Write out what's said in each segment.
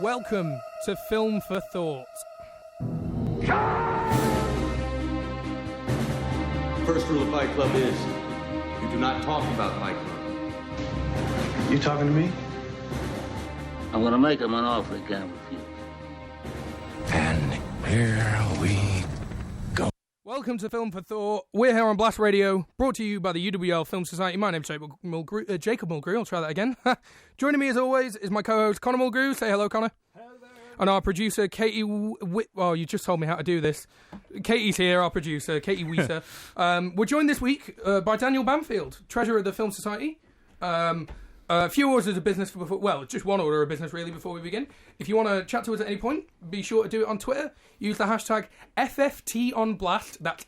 welcome to Film for Thought. First rule of Fight Club is, you do not talk about Fight Club. You talking to me? I'm gonna make him an offer he can't refuse. And here we go. Welcome to Film for Thought. We're here on Blast Radio, brought to you by the UWL Film Society. My name's Jacob Mulgrew. I'll try that again. Joining me as always is my co-host Connaire Mulgrew. Say hello, Connor. Hello there. And our producer Katie. Oh, you just told me how to do this. Katie's here, our producer Katie Weiser. We're joined this week by Daniel Bamfield, Treasurer of the Film Society. A few orders of business just one order of business really before we begin. If you want to chat to us at any point, be sure to do it on Twitter. Use the hashtag FFTOnBlast. That's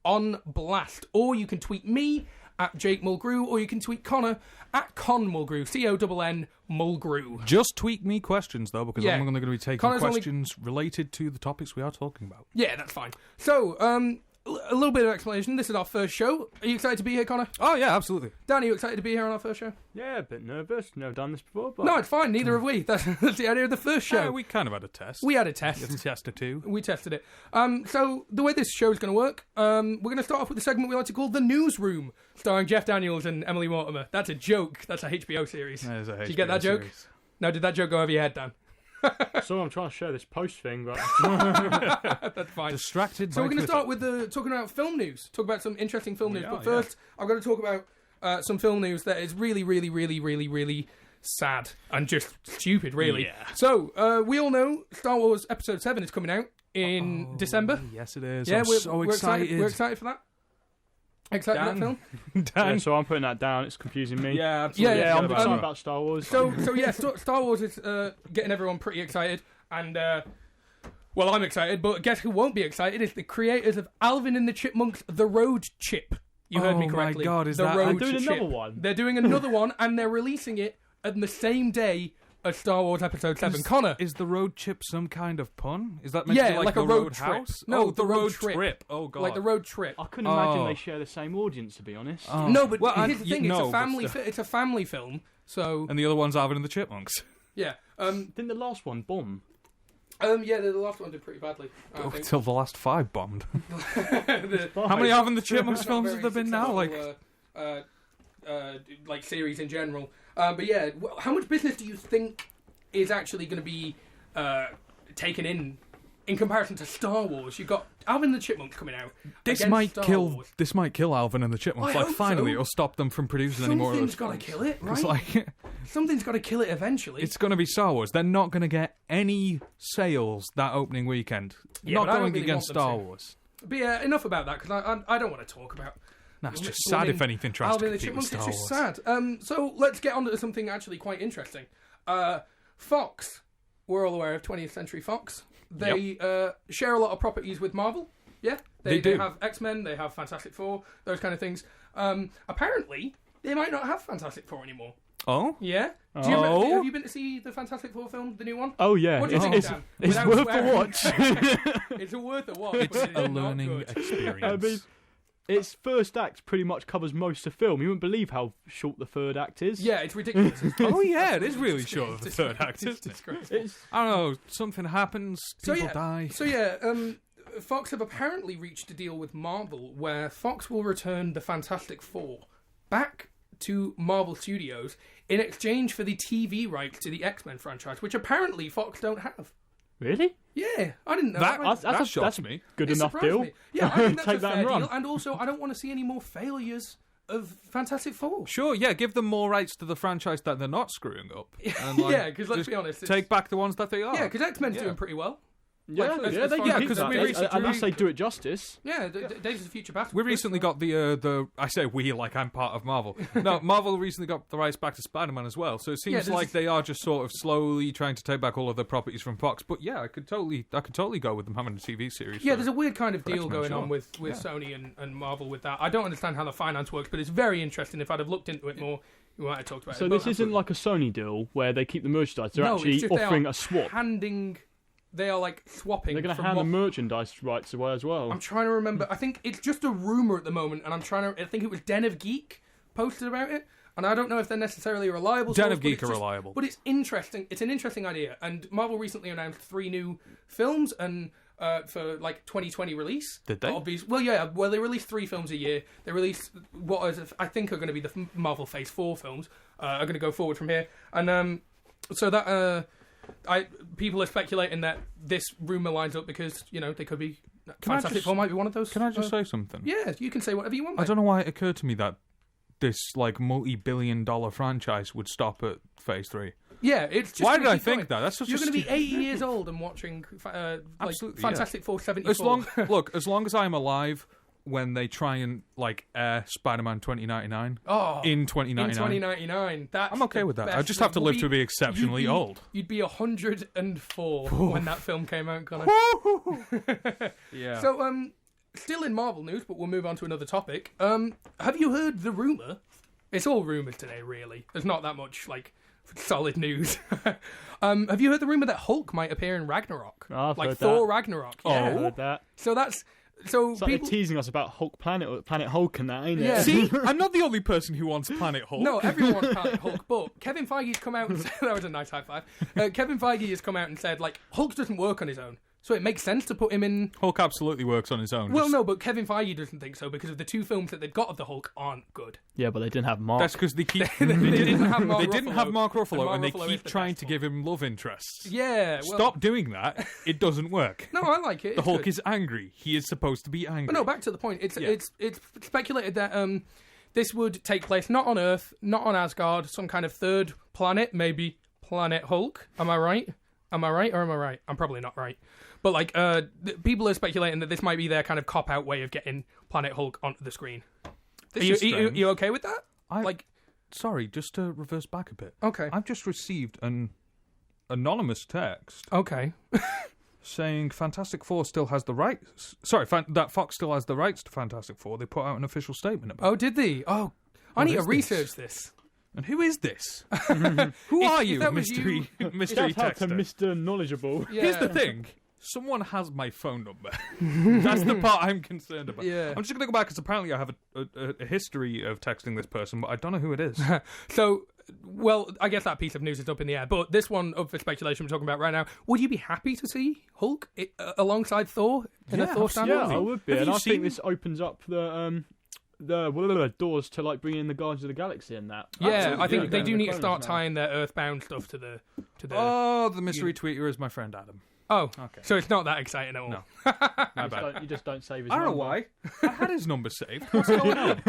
FFTOnBlast. Or you can tweet me at Jake Mulgrew, or you can tweet Connor at Con Mulgrew, CONN Mulgrew. Just tweet me questions, though, because Yeah. I'm going to be taking Connor's questions related to the topics we are talking about. Yeah, that's fine. So, a little bit of explanation. This is our first show. Are you excited to be here, Connor? Oh, yeah, absolutely. Dan, are you excited to be here on our first show? Yeah, a bit nervous. Never done this before, but... No, it's fine. Neither have we. That's the idea of the first show. Yeah, we kind of had a test. We had a test. We tested too. We tested it. So the way this show is going to work, we're going to start off with a segment we like to call The Newsroom, starring Jeff Daniels and Emily Mortimer. That's a joke. That's a HBO series. That is a Did you get that joke? series. No, did that joke go over your head, Dan? So I'm trying to share this post thing, but... That's fine. Distracted So by we're going to Twitter. start with talking about film news. Talk about some interesting film news. Yeah, But first, I'm going to talk about some film news that is really, really, really, really, really sad and just stupid, really. Yeah. So, we all know Star Wars Episode 7 is coming out in December. Yes, it is. Yeah, I'm so excited. We're excited for that. Excited for that film? Yeah, so I'm putting that down. It's confusing me. Yeah, absolutely. Yeah, Yeah, I'm about excited that. about Star Wars. So yeah, Star Wars is getting everyone pretty excited, and well, I'm excited, but guess who won't be excited? It's the creators of Alvin and the Chipmunks: The Road Chip. You heard me correctly. Oh my God, is the that- Road They're doing Chip. another one? They're doing another one, and they're releasing it on the same day as Star Wars Episode 7. Connor. Is the road chip some kind of pun? Is that meant to Yeah, be like the a road house? trip. No, oh, the road trip. Oh, God. Like the road trip. I couldn't imagine Oh. they share the same audience, to be honest. Oh. No, but Well, here's the thing: no, it's a but family. still. It's a family film. So And the other one's Alvin and the Chipmunks. yeah, Didn't the last one bomb? yeah. The last one did pretty badly. I think. Until the last 5 bombed. The- How many Alvin and the Chipmunks Not films very have there been now? successful, like series in general. But yeah, how much business do you think is actually going to be taken in comparison to Star Wars? You've got Alvin and the Chipmunks coming out. This against might Star kill. Wars. This might kill Alvin and the Chipmunks. I Like hope finally, so. it'll stop them from producing any more of Something's those. got to kill it, right? It's like Something's got to kill it eventually. it's going to be Star Wars. They're not going to get any sales that opening weekend. Yeah, not but I don't going really against want them Star to. Wars. But yeah, enough about that because I don't want to talk about. That's just blooming sad if anything tries Alvin to and the compete with Chipmunks. Star It's Wars. just sad. So let's get on to something actually quite interesting. Fox, we're all aware of 20th Century Fox. They share a lot of properties with Marvel. Yeah, They do. They have X-Men, they have Fantastic Four, those kind of things. Apparently, they might not have Fantastic Four anymore. Oh, Yeah. Oh. Have you been to see the Fantastic Four film, the new one? Oh, yeah. What do you think, It's Dan? it's Without worth swearing. a watch. It's worth a watch. it's but it a is not learning good. experience. I mean, its first act pretty much covers most of the film. You wouldn't believe how short the third act is. Yeah, it's ridiculous. Oh yeah, it is really short of the third act, It's isn't it? disgraceful. It's, I don't know. Something happens. People die. So yeah, Fox have apparently reached a deal with Marvel where Fox will return the Fantastic Four back to Marvel Studios in exchange for the TV rights to the X-Men franchise, which apparently Fox don't have. really? Yeah, I didn't know That- that. that a- shocks a me. Good It enough surprised deal. me. Yeah, I think that's Take a that fair and run. deal. And also, I don't want to see any more failures of Fantastic Four. Sure, yeah, give them more rights to the franchise that they're not screwing up. And, like, Yeah, 'cause let's just be honest, it's- take back the ones that they are. Yeah, because X-Men's Yeah. doing pretty well. Yeah, Like, as yeah, they far can as- keep 'cause that. we recently- Unless they do it justice. Yeah, Days of the Future Past. We recently got the I say we like I'm part of Marvel. No, Marvel recently got the rights back to Spider-Man as well. So it seems Yeah, like they are just sort of slowly trying to take back all of their properties from Fox. But yeah, I could totally go with them having a TV series. Yeah, for- there's a weird kind of deal X-Men, going on sure. with Sony and Marvel with that. I don't understand how the finance works, but it's very interesting. If I'd have looked into it more, we might have talked about So it. this But isn't like a Sony deal where they keep the merchandise. They're no, it's actually just they offering are a swap. handing. They are like swapping. They're going to from hand what- the merchandise rights away as well. I'm trying to remember. I think it's just a rumor at the moment, and I think it was Den of Geek posted about it, and and I don't know if they're necessarily a reliable Den source, of but Geek it's are just- reliable. But it's interesting. It's an interesting idea, and Marvel recently announced 3 new films and for like 2020 release. Did they? Well, they release 3 films a year. They release I think are going to be the Marvel Phase 4 films. Are going to go forward from here, and so that people are speculating that this rumor lines up because they could be. Fantastic Four might be one of those. Can I just say something? Yeah, you can say whatever you want. I Mate. don't know why it occurred to me that this like multi-billion-dollar franchise would stop at Phase 3. Yeah, it's just Why gonna did I keep think going. that? That's such You're a going to be stupid- 80 years old and watching Absolutely, Fantastic Four 74. As long as I'm alive when they try and like air Spider-Man 2099 in 2099. In 2099. I'm okay with that. I just have to live to be exceptionally old. You'd be 104 when that film came out, Connor. Yeah. So, still in Marvel news, but we'll move on to another topic. Have you heard the rumour? It's all rumours today, really. There's not that much, solid news. Have you heard the rumour that Hulk might appear in Ragnarok? I've heard Thor that. Ragnarok. I Yeah. heard that. So that's... So It's like people... they're teasing us about Hulk Planet Hulk and that, ain't it? Yeah. See, I'm not the only person who wants Planet Hulk. No, everyone wants Planet Hulk, but Kevin Feige's come out and said... That was a nice high five. Kevin Feige has come out and said, Hulk doesn't work on his own. So it makes sense to put him in... Hulk absolutely works on his own. Well, no, but Kevin Feige doesn't think so because of the 2 films that they've got of the Hulk aren't good. Yeah, but they didn't have Mark. That's because they keep. They didn't have Mark They didn't have Mark Ruffalo, and they Ruffalo is keep the trying best to one. give him love interests. Yeah, well... Stop doing that. It doesn't work. No, I like it. The It's Hulk good. is angry. He is supposed to be angry. But no, back to the point. It's Yeah. it's speculated that this would take place not on Earth, not on Asgard, some kind of third planet, maybe Planet Hulk. Am I right? Am I right or am I right? I'm probably not right. But people are speculating that this might be their kind of cop-out way of getting Planet Hulk onto the screen. This Are is you strange. okay with that? Sorry, just to reverse back a bit. Okay. I've just received an anonymous text Okay. saying Fantastic Four still has the rights. Sorry, that Fox still has the rights to Fantastic Four. They put out an official statement about it. Oh, did they? Oh, I need to is this? research this. And who is this? Who are you, that was mystery you- mystery Shout out to texter? Mr. Knowledgeable. Yeah. Here's the thing. Someone has my phone number. That's the part I'm concerned about. Yeah. I'm just going to go back because apparently I have a history of texting this person, but I don't know who it is. So, well, I guess that piece of news is up in the air. But this one up for speculation we're talking about right now. Would you be happy to see Hulk alongside Thor in a Thor absolutely. standalone? Yeah, I would be. Have And you I seen- think this opens up the doors to bring in the Guardians of the Galaxy and that. Yeah, Absolutely, I think yeah, they yeah, do the need to clones start now. tying their Earthbound stuff to the. Oh, the mystery tweeter is my friend Adam. Oh, Okay. so it's not that exciting at all. No. You just don't save his I don't know number. why. I had his number saved. What's going on?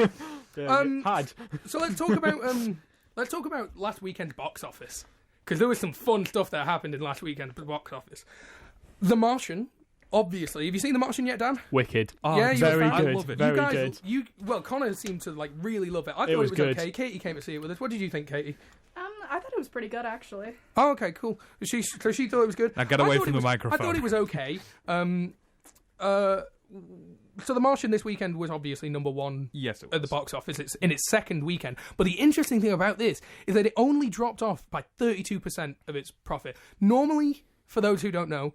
Yeah, had. So let's talk about last weekend's box office, because there was some fun stuff that happened in last weekend's box office. The Martian, obviously. Have you seen The Martian yet, Dan? Wicked. Oh, Yeah, you were very a fan? good. I love it. Very you guys, good. Connor seemed to really love it. I thought it was was good. okay. Katie came to see it with us. What did you think, Katie? I thought it was pretty good, actually. Oh, okay, cool. So she thought it was good. Now get I away thought from it the was- microphone. I thought it was okay. So The Martian this weekend was obviously number 1 Yes, it at the was. box office. It's in its second weekend. But the interesting thing about this is that it only dropped off by 32% of its profit. Normally, for those who don't know,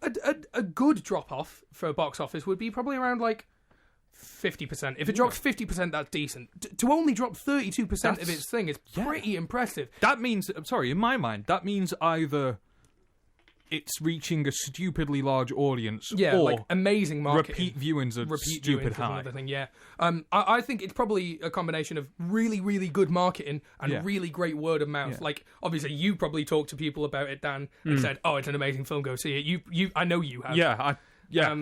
a good drop off for a box office would be probably around 50%. If it drops 50%, that's decent. To only drop 32% of its thing is pretty impressive. That means, I'm sorry, in my mind, that means either it's reaching a stupidly large audience Yeah, or amazing marketing. repeat viewings are Repeat stupid viewings is high. another thing, yeah. I think it's probably a combination of really, really good marketing and Yeah. really great word of mouth. Yeah. Obviously, you probably talked to people about it, Dan, and said, "Oh, it's an amazing film. Go see it." I know you have. Yeah,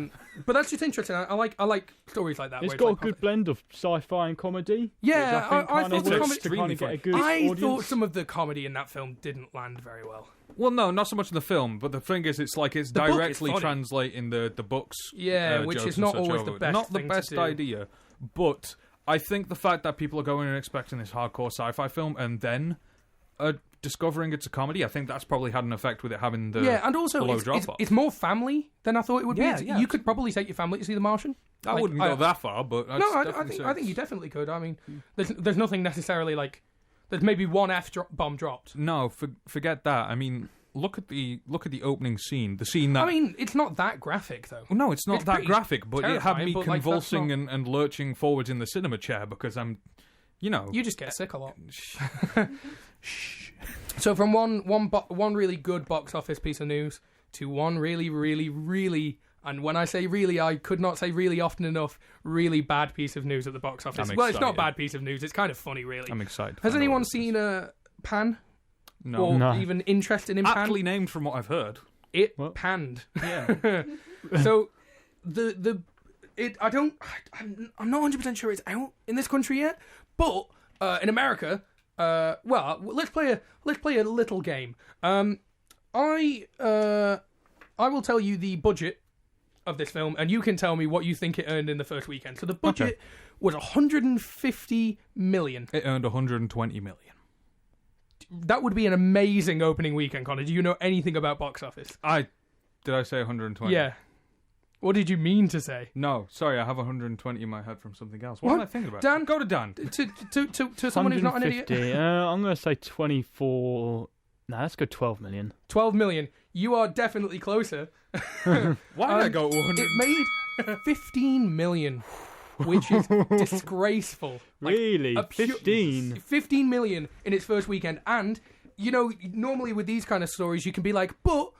But that's just interesting. I like stories like that. It's where got a like good blend of sci-fi and comedy. Yeah, which I think I kind thought of the works comedy- to kind of get a good I audience. thought some of the comedy in that film didn't land very well. Well, no, not so much in the film, but the thing is, it's like it's The book is directly funny. translating the books. Yeah, which jokes is and not such always over the it. best Not the thing to best do. idea, but I think the fact that people are going and expecting this hardcore sci-fi film and then discovering it's a comedy, I think that's probably had an effect with it having the Yeah, and also the low it's drop-off. more family than I thought it would Yeah, be. yeah. You could probably take your family to see The Martian. I wouldn't go that far, but I'd No, I definitely think say I think you definitely could. I mean, there's nothing necessarily there's maybe one bomb dropped. No, forget that. I mean, look at the opening scene. The scene that I mean, it's not that graphic though. no, it's not it's that pretty graphic, but it had terrifying, me but, that's convulsing not- and lurching forwards in the cinema chair because I'm You know. You just get sick a lot. So from one really good box office piece of news to one really, really, really, and when I say really, I could not say really often enough, really bad piece of news at the box office. Well, it's not a bad piece of news. It's kind of funny, really. I'm excited. Has anyone seen Pan? No. Or even interested in Pan? Aptly named from what I've heard. It panned. Yeah. So I'm not 100% sure it's out in this country yet, but in America, let's play a little game. I will tell you the budget of this film, and you can tell me what you think it earned in the first weekend. So the budget was 150 million. It earned 120 million. That would be an amazing opening weekend, Connor. Do you know anything about box office? Did I say 120? Yeah. What did you mean to say? No, sorry, I have 120 in my head from something else. What am I thinking about? Dan? Go to Dan. To someone who's not an idiot. I'm going to say 24... No, let's go 12 million. 12 million. You are definitely closer. Why did I go 100? It made 15 million, which is disgraceful. Really? 15? 15 million in its first weekend. And, you know, normally with these kind of stories, you can be like, but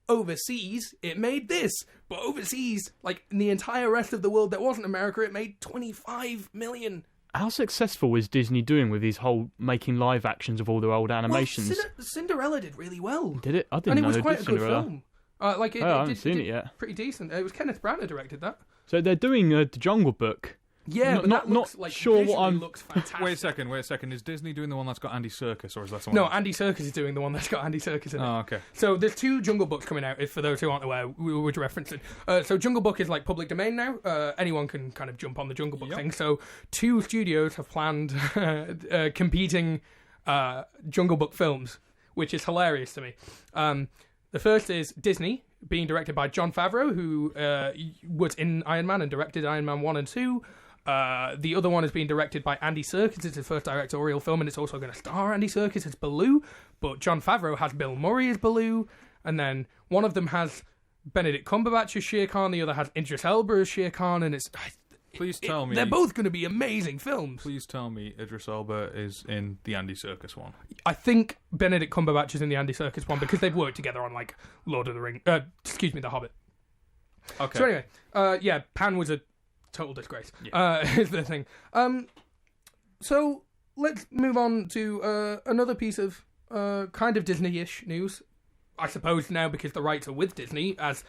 overseas, it made this. But overseas, like in the entire rest of the world that wasn't America, it made 25 million. How successful is Disney doing with these whole making live actions of all their old animations? Well, Cinderella did really well. Did it? I didn't know it was they quite did a good Cinderella. film. I haven't seen it yet. Pretty decent. It was Kenneth Branagh directed that. So they're doing the Jungle Book. Yeah, but that looks like sure what I'm. looks fantastic. Wait a second. Is Disney doing the one that's got Andy Serkis, or is that someone No, else? Andy Serkis is doing the one that's got Andy Serkis in it. Oh, okay. So there's 2 Jungle Books coming out, for those who aren't aware, which we're referencing. So Jungle Book is like public domain now. Anyone can kind of jump on the Jungle Book thing. So 2 studios have planned competing Jungle Book films, which is hilarious to me. The first is Disney, being directed by Jon Favreau, who was in Iron Man and directed Iron Man 1 and 2. The other one is being directed by Andy Serkis. It's his first directorial film, and it's also going to star Andy Serkis as Baloo. But Jon Favreau has Bill Murray as Baloo, and then one of them has Benedict Cumberbatch as Shere Khan, the other has Idris Elba as Shere Khan, and Please tell me. they're both going to be amazing films. Please tell me Idris Elba is in the Andy Serkis one. I think Benedict Cumberbatch is in the Andy Serkis one because they've worked together on like Lord of the Rings. The Hobbit. Okay. So anyway, Pan was a total disgrace. Is the thing. So let's move on to another piece of kind of Disney-ish news. I suppose now because the rights are with Disney, as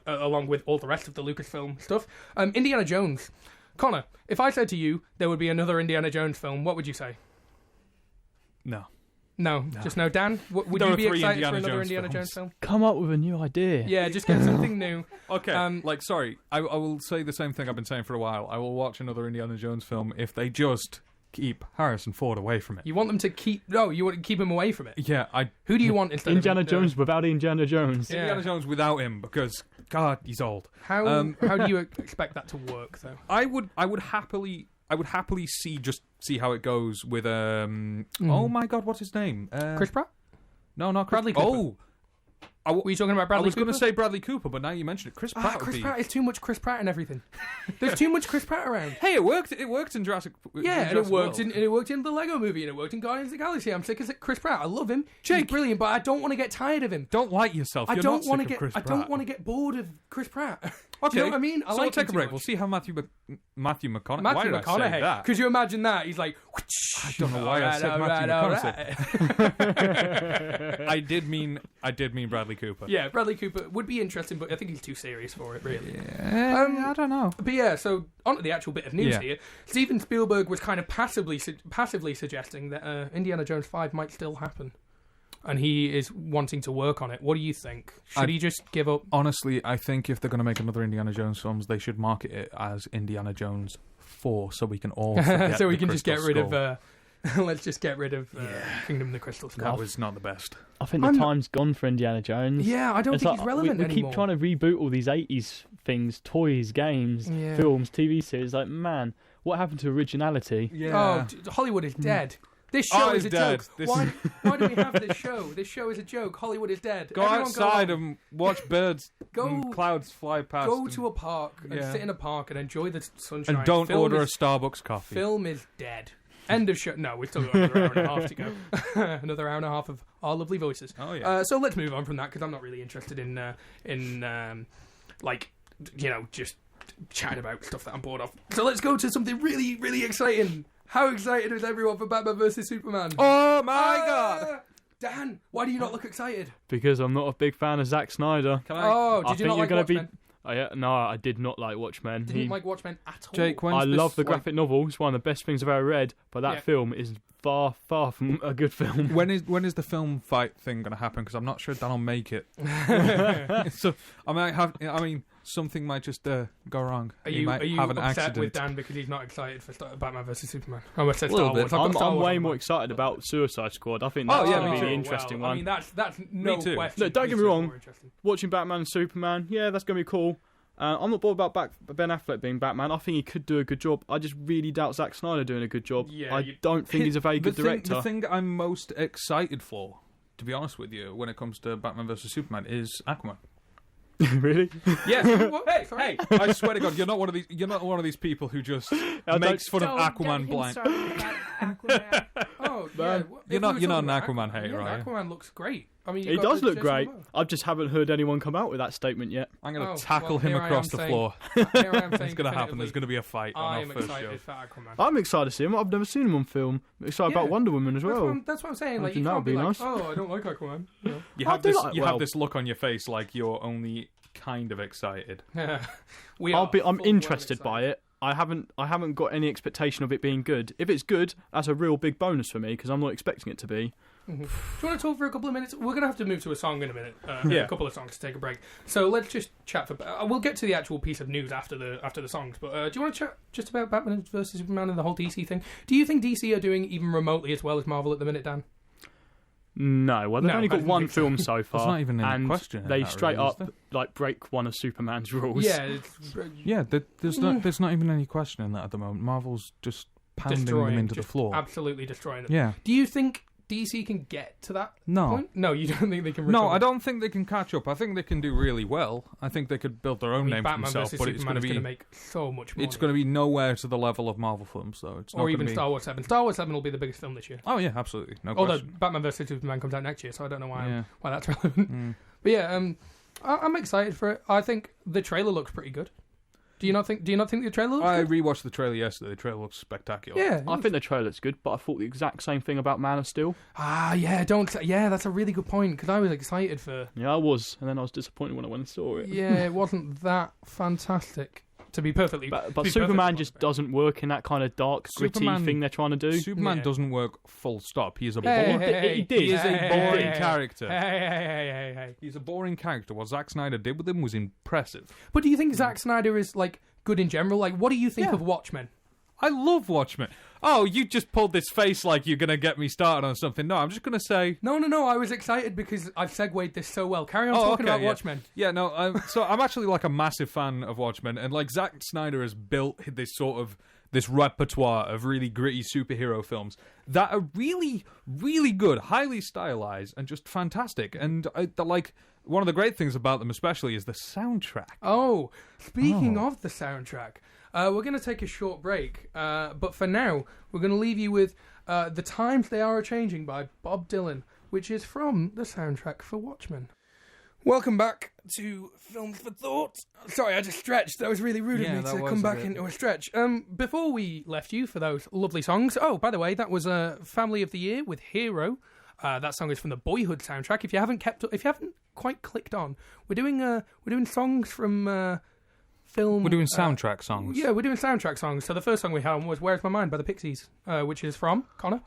along with all the rest of the Lucasfilm stuff. Indiana Jones. Connor, if I said to you there would be another Indiana Jones film, what would you say? No. No, just no. Dan, would There you are be 3 excited Indiana for another Jones Indiana films. Jones film? Come up with a new idea. Yeah, just get something new. Okay, sorry, I will say the same thing I've been saying for a while. I will watch another Indiana Jones film if they just keep Harrison Ford away from it. You want them to keep... No, you want to keep him away from it. Yeah, Who do you want instead Indiana of... Jones without Indiana Jones. Yeah. Indiana Jones without him, because, God, he's old. How do you expect that to work, though? I would happily see how it goes with oh my God, what's his name? Chris Pratt? No, not Chris. Bradley Cooper. Oh, Were you talking about Bradley I was Cooper? going to say Bradley Cooper, but now you mentioned it. Chris Pratt. Chris Pratt is too much Chris Pratt and everything. There's too much Chris Pratt around. Hey, it worked. It worked in Jurassic. Yeah, and it worked World. in the Lego Movie, and it worked in Guardians of the Galaxy. I'm sick of Chris Pratt. I love him. Jake. He's brilliant, but I don't want to get tired of him. Don't like yourself. I You're don't want to get bored of Chris Pratt. Okay, Do you know what I mean? So we'll take a break. We'll see how Matthew McConaughey. Matthew Why did I say McConaughey. that? Could you imagine that? He's like, I don't know why I said Matthew McConaughey. I did mean Bradley Cooper. Yeah, Bradley Cooper would be interesting, but I think he's too serious for it, really. I don't know. But yeah, so on to the actual bit of news Yeah. here. Steven Spielberg was kind of passively suggesting that Indiana Jones 5 might still happen. And he is wanting to work on it. What do you think? Should he just give up? Honestly, I think if they're going to make another Indiana Jones films, they should market it as Indiana Jones 4, so we can all forget so we the can just get Crystal rid Skull. of... let's just get rid of Kingdom of the Crystal Skull. That was not the best. I think the time's gone for Indiana Jones. Yeah, I don't It's think like, he's relevant we anymore. keep trying to reboot all these 80s things, toys, games, films, TV series. Like, man, what happened to originality? Yeah. Hollywood is dead. This show is a dead. joke. Why do we have this show? This show is a joke. Hollywood is dead. Go Everyone outside go on. and watch birds Go- and clouds fly past. Go to a park and Yeah. sit in a park and enjoy the sunshine. and don't Film order is- a Starbucks coffee. Film is dead. End of show. No, we've still got another hour and a half to go. Another hour and a half of our lovely voices. Oh yeah. So let's move on from that because I'm not really interested in just chatting about stuff that I'm bored of. So let's go to something really, really exciting. How excited is everyone for Batman vs Superman? Oh my God! Dan, why do you not look excited? Because I'm not a big fan of Zack Snyder. Can I? Oh, did you not like Watchmen? No, I did not like Watchmen. Didn't like Watchmen at all. Jake, I love the graphic novel. It's one of the best things I've ever read. But that film is far, far from a good film. When is the film fight thing going to happen? Because I'm not sure Dan will make it. So I mean, something might just go wrong. Are you have an upset accident with Dan because he's not excited for Batman vs Superman? I almost said A Star little Wars. bit. I'm way more excited about Suicide Squad. I think that's going to be the interesting one. I mean, that's no Me too. question. Look, don't get me wrong. Watching Batman and Superman, yeah, that's going to be cool. I'm not bothered about Ben Affleck being Batman. I think he could do a good job. I just really doubt Zack Snyder doing a good job. Yeah, I don't think he's a very good director. The thing I'm most excited for, to be honest with you, when it comes to Batman vs Superman, is Aquaman. Really? Yeah. Hey, I swear to God, you're not one of these people who just makes fun of Aquaman blind. Oh, Man. yeah. You're not an Aquaman hater, yeah, are you? Aquaman looks great. I mean, He does look great. I just haven't heard anyone come out with that statement yet. I'm going to tackle him across the floor. Here I am saying It's going to happen. There's going to be a fight on I our am first show. excited for Aquaman. I'm excited to see him. I've never seen him on film. I'm excited about Wonder Woman as well. That's what I'm saying. Like, Imagine you that can't would be be like, nice. oh, I don't like Aquaman. You I have do this. like- You well- have this look on your face like you're only kind of excited. I'm I'm interested by it. I haven't got any expectation of it being good. If it's good, that's a real big bonus for me because I'm not expecting it to be. Do you want to talk for a couple of minutes? We're going to have to move to a song in a minute. Yeah. A couple of songs to take a break. So let's just chat for. We'll get to the actual piece of news after the songs. But do you want to chat just about Batman vs Superman and the whole DC thing? Do you think DC are doing even remotely as well as Marvel at the minute, Dan? No, well they've No, only I got didn't one think so. film so far. There's not even any and question in They that, straight really, is up like break one of Superman's rules. Yeah. Yeah, there's not even any question in that at the moment. Marvel's just pounding them into the floor. Absolutely destroying them. Yeah. Do you think DC can get to that point? No, you don't think they can recover? No, I don't think they can catch up. I think they can do really well. I think they could build their own name for Batman themselves, vs but it's Superman going to is be make so much money. it's going to be nowhere to the level of Marvel films, though. It's not or even gonna be... Star Wars 7. Star Wars 7 will be the biggest film this year. Oh yeah, absolutely, no Although question. Batman vs Superman comes out next year, so I don't know why Yeah. that's relevant. But yeah, I'm excited for it. I think the trailer looks pretty good. Do you not think the trailer looks I good? rewatched the trailer yesterday. The trailer looks spectacular. Yeah, I think the trailer's good, but I thought the exact same thing about Man of Steel. that's a really good point because I was excited for. Yeah, I was, and then I was disappointed when I went and saw it. Yeah, it wasn't that fantastic. To be perfectly, But Superman just doesn't work in that kind of dark, gritty Superman- thing they're trying to do. Superman doesn't work full stop. He is a Hey, boring. hey, He did. He is a hey, boring hey, character. Hey. He's a boring character. What Zack Snyder did with him was impressive. But do you think Zack Snyder is like good in general? Like, what do you think of Watchmen? I love Watchmen. Oh, you just pulled this face like you're going to get me started on something. No, I'm just going to say... No. I was excited because I've segued this so well. Carry on talking about Watchmen. Yeah, no, so I'm actually like a massive fan of Watchmen, and like Zack Snyder has built this repertoire of really gritty superhero films that are really, really good, highly stylized, and just fantastic. And one of the great things about them especially is the soundtrack. Oh, speaking of the soundtrack, we're going to take a short break. But for now, we're going to leave you with The Times They Are A-Changing by Bob Dylan, which is from the soundtrack for Watchmen. Welcome back to Films for Thought. Sorry, I just stretched. That was really rude of me to come back into a stretch. Before we left you for those lovely songs, oh, by the way, that was Family of the Year with Hero. That song is from the Boyhood soundtrack. If you haven't quite clicked on, we're doing songs from film. We're doing soundtrack songs. Yeah, we're doing soundtrack songs. So the first song we had was "Where's My Mind" by the Pixies, which is from Connaire.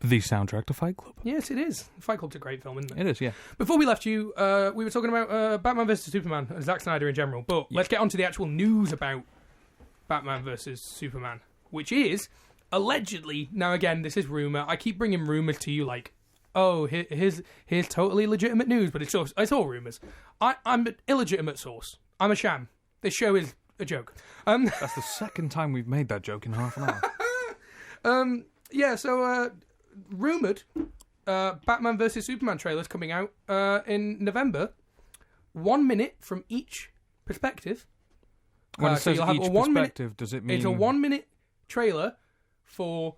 The soundtrack to Fight Club. Yes, it is. Fight Club's a great film, isn't it? It is, yeah. Before we left you, we were talking about Batman vs Superman and Zack Snyder in general. But let's get on to the actual news about Batman vs Superman, which is allegedly. Now, again, this is rumor. I keep bringing rumors to you, like, oh, here's totally legitimate news, but it's all rumors. I'm an illegitimate source. I'm a sham. This show is a joke. That's the second time we've made that joke in half an hour. Yeah. So. Rumoured Batman vs Superman trailers coming out in November. 1 minute from each perspective. When it says you'll have each a 1 minute, perspective, does it mean... It's a 1 minute trailer for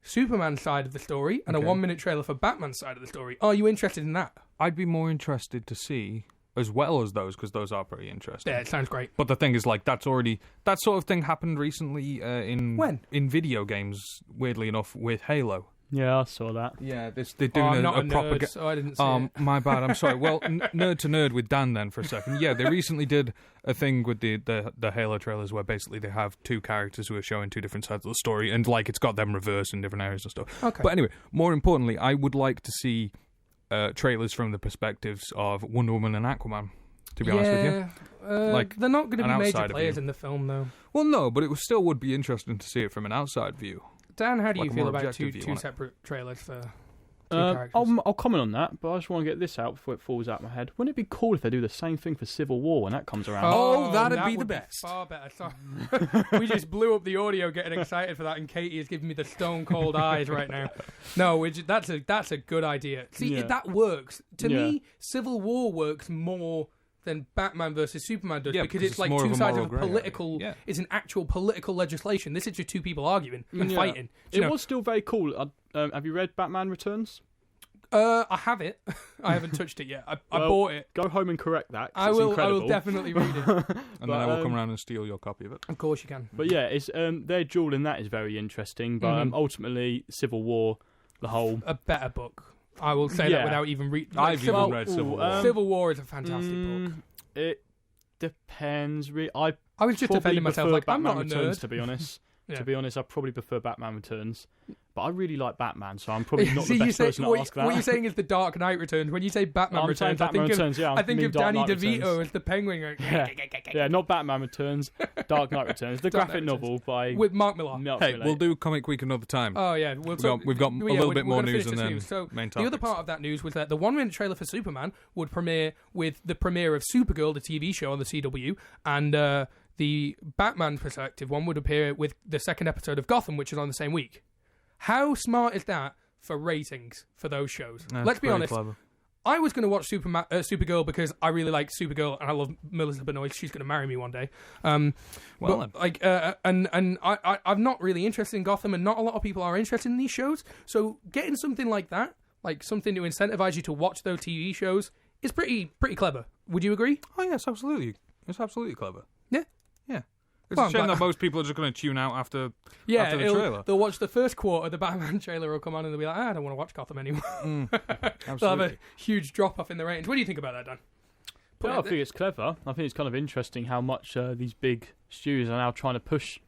Superman's side of the story and a 1-minute trailer for Batman's side of the story. Are you interested in that? I'd be more interested to see as well as those, because those are pretty interesting. Yeah, it sounds great. But the thing is, like, that sort of thing happened recently in video games, weirdly enough, with Halo. Yeah, I saw that. Yeah, they're doing I'm not a proper. nerd, so I didn't see it. My bad. I'm sorry. Well, nerd to nerd with Dan then for a second. Yeah, they recently did a thing with the Halo trailers where basically they have two characters who are showing two different sides of the story, and like it's got them reversed in different areas and stuff. Okay. But anyway, more importantly, I would like to see trailers from the perspectives of Wonder Woman and Aquaman. To be honest with you, like they're not going to be an major outsider players view. in the film, though. Well, no, but it still would be interesting to see it from an outside view. Dan, how do Like you a feel more about objective two view on it. separate trailers for two characters? I'll comment on that, but I just want to get this out before it falls out of my head. Wouldn't it be cool if they do the same thing for Civil War when that comes around? Oh, that'd that be the would best. Far better. Sorry. We just blew up the audio getting excited for that, and Katie is giving me the stone cold eyes right now. No, that's a good idea. See, Yeah. that works. To Yeah. me, Civil War works more than Batman versus Superman does, Yeah, because because it's it's like more two of a sides moral of a grey area. political. Yeah. It's an actual political legislation. This is just two people arguing and Yeah. fighting. It was still very cool. Have you read Batman Returns? I have it. I haven't touched it yet. I bought it. Go home and correct that. 'Cause I it's will. I incredible. will definitely read it. And then I will come um, around and steal your copy of it. Of course you can. But yeah, it's their duel in that is very interesting. But ultimately, Civil War, the whole A better book. I will say that Yeah. without even reading. I've even read Civil War. Civil War is a fantastic book. It depends. I I was just probably defending myself prefer like Batman I'm not a Returns, nerd. to be honest. Yeah. To be honest, I probably prefer Batman Returns. But I really like Batman, so I'm probably not See, the best person to what, ask that. what you're saying is the Dark Knight Returns. When you say Batman I'm saying Returns, Batman Returns, yeah, I think mean of Dark Danny Knight DeVito Returns. as the Penguin. Going, Yeah, not Batman Returns, Dark Knight Returns, the Dark graphic Knight Returns. novel by with Mark Millar. Mark Hey, Millar. we'll do Comic Week another time. Oh yeah, we've got a little bit more news and then So main the other topics. part of that news was that the 1-minute trailer for Superman would premiere with the premiere of Supergirl, the TV show on the CW, and the Batman perspective one would appear with the second episode of Gotham, which is on the same week. How smart is that for ratings for those shows? That's Let's be pretty honest. clever. I was going to watch Supergirl because I really like Supergirl and I love Melissa Benoist. She's going to marry me one day. Well but, like, and I'm not really interested in Gotham, and not a lot of people are interested in these shows. So getting something like that, like something to incentivize you to watch those TV shows, is pretty clever. Would you agree? Oh yes, absolutely. It's absolutely clever. Yeah. Yeah. It's Well, a shame but- that most people are just going to tune out after Yeah, the trailer. they'll watch the first quarter, the Batman trailer will come on, and they'll be like, I don't want to watch Gotham anymore. They'll have Absolutely. a huge drop off in the ratings. What do you think about that, Dan? I think it's clever. I think it's kind of interesting how much these big studios are now trying to push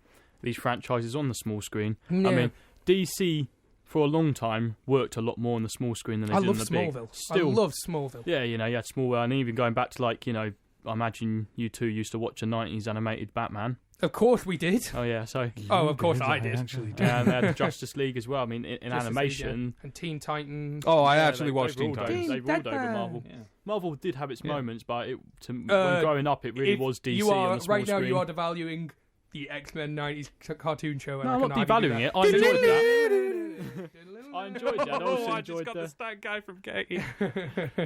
these franchises on the small screen. Yeah. I mean, DC for a long time worked a lot more on the small screen than they I did love on the big. Smallville. Still, I love Smallville. yeah, you had Smallville, and even going back to I imagine you two used to watch a 90s animated Batman. Of course we did. Oh yeah, so Oh, of course I did. Actually, and they had the Justice League as well. I mean, in Justice League, yeah. animation. And Teen Titans. Oh, I Yeah, actually they watched Teen ruled over- Titans. They ruled over Batman. Marvel. Yeah. Marvel did have its Yeah. moments, but when growing up, it really If was DC. You are on the small right now. screen. You are devaluing the X-Men '90s cartoon show. And No, I I'm not cannot devaluing it. argue I enjoyed that. that. I enjoyed that. I also enjoyed the. stat guy from Katie.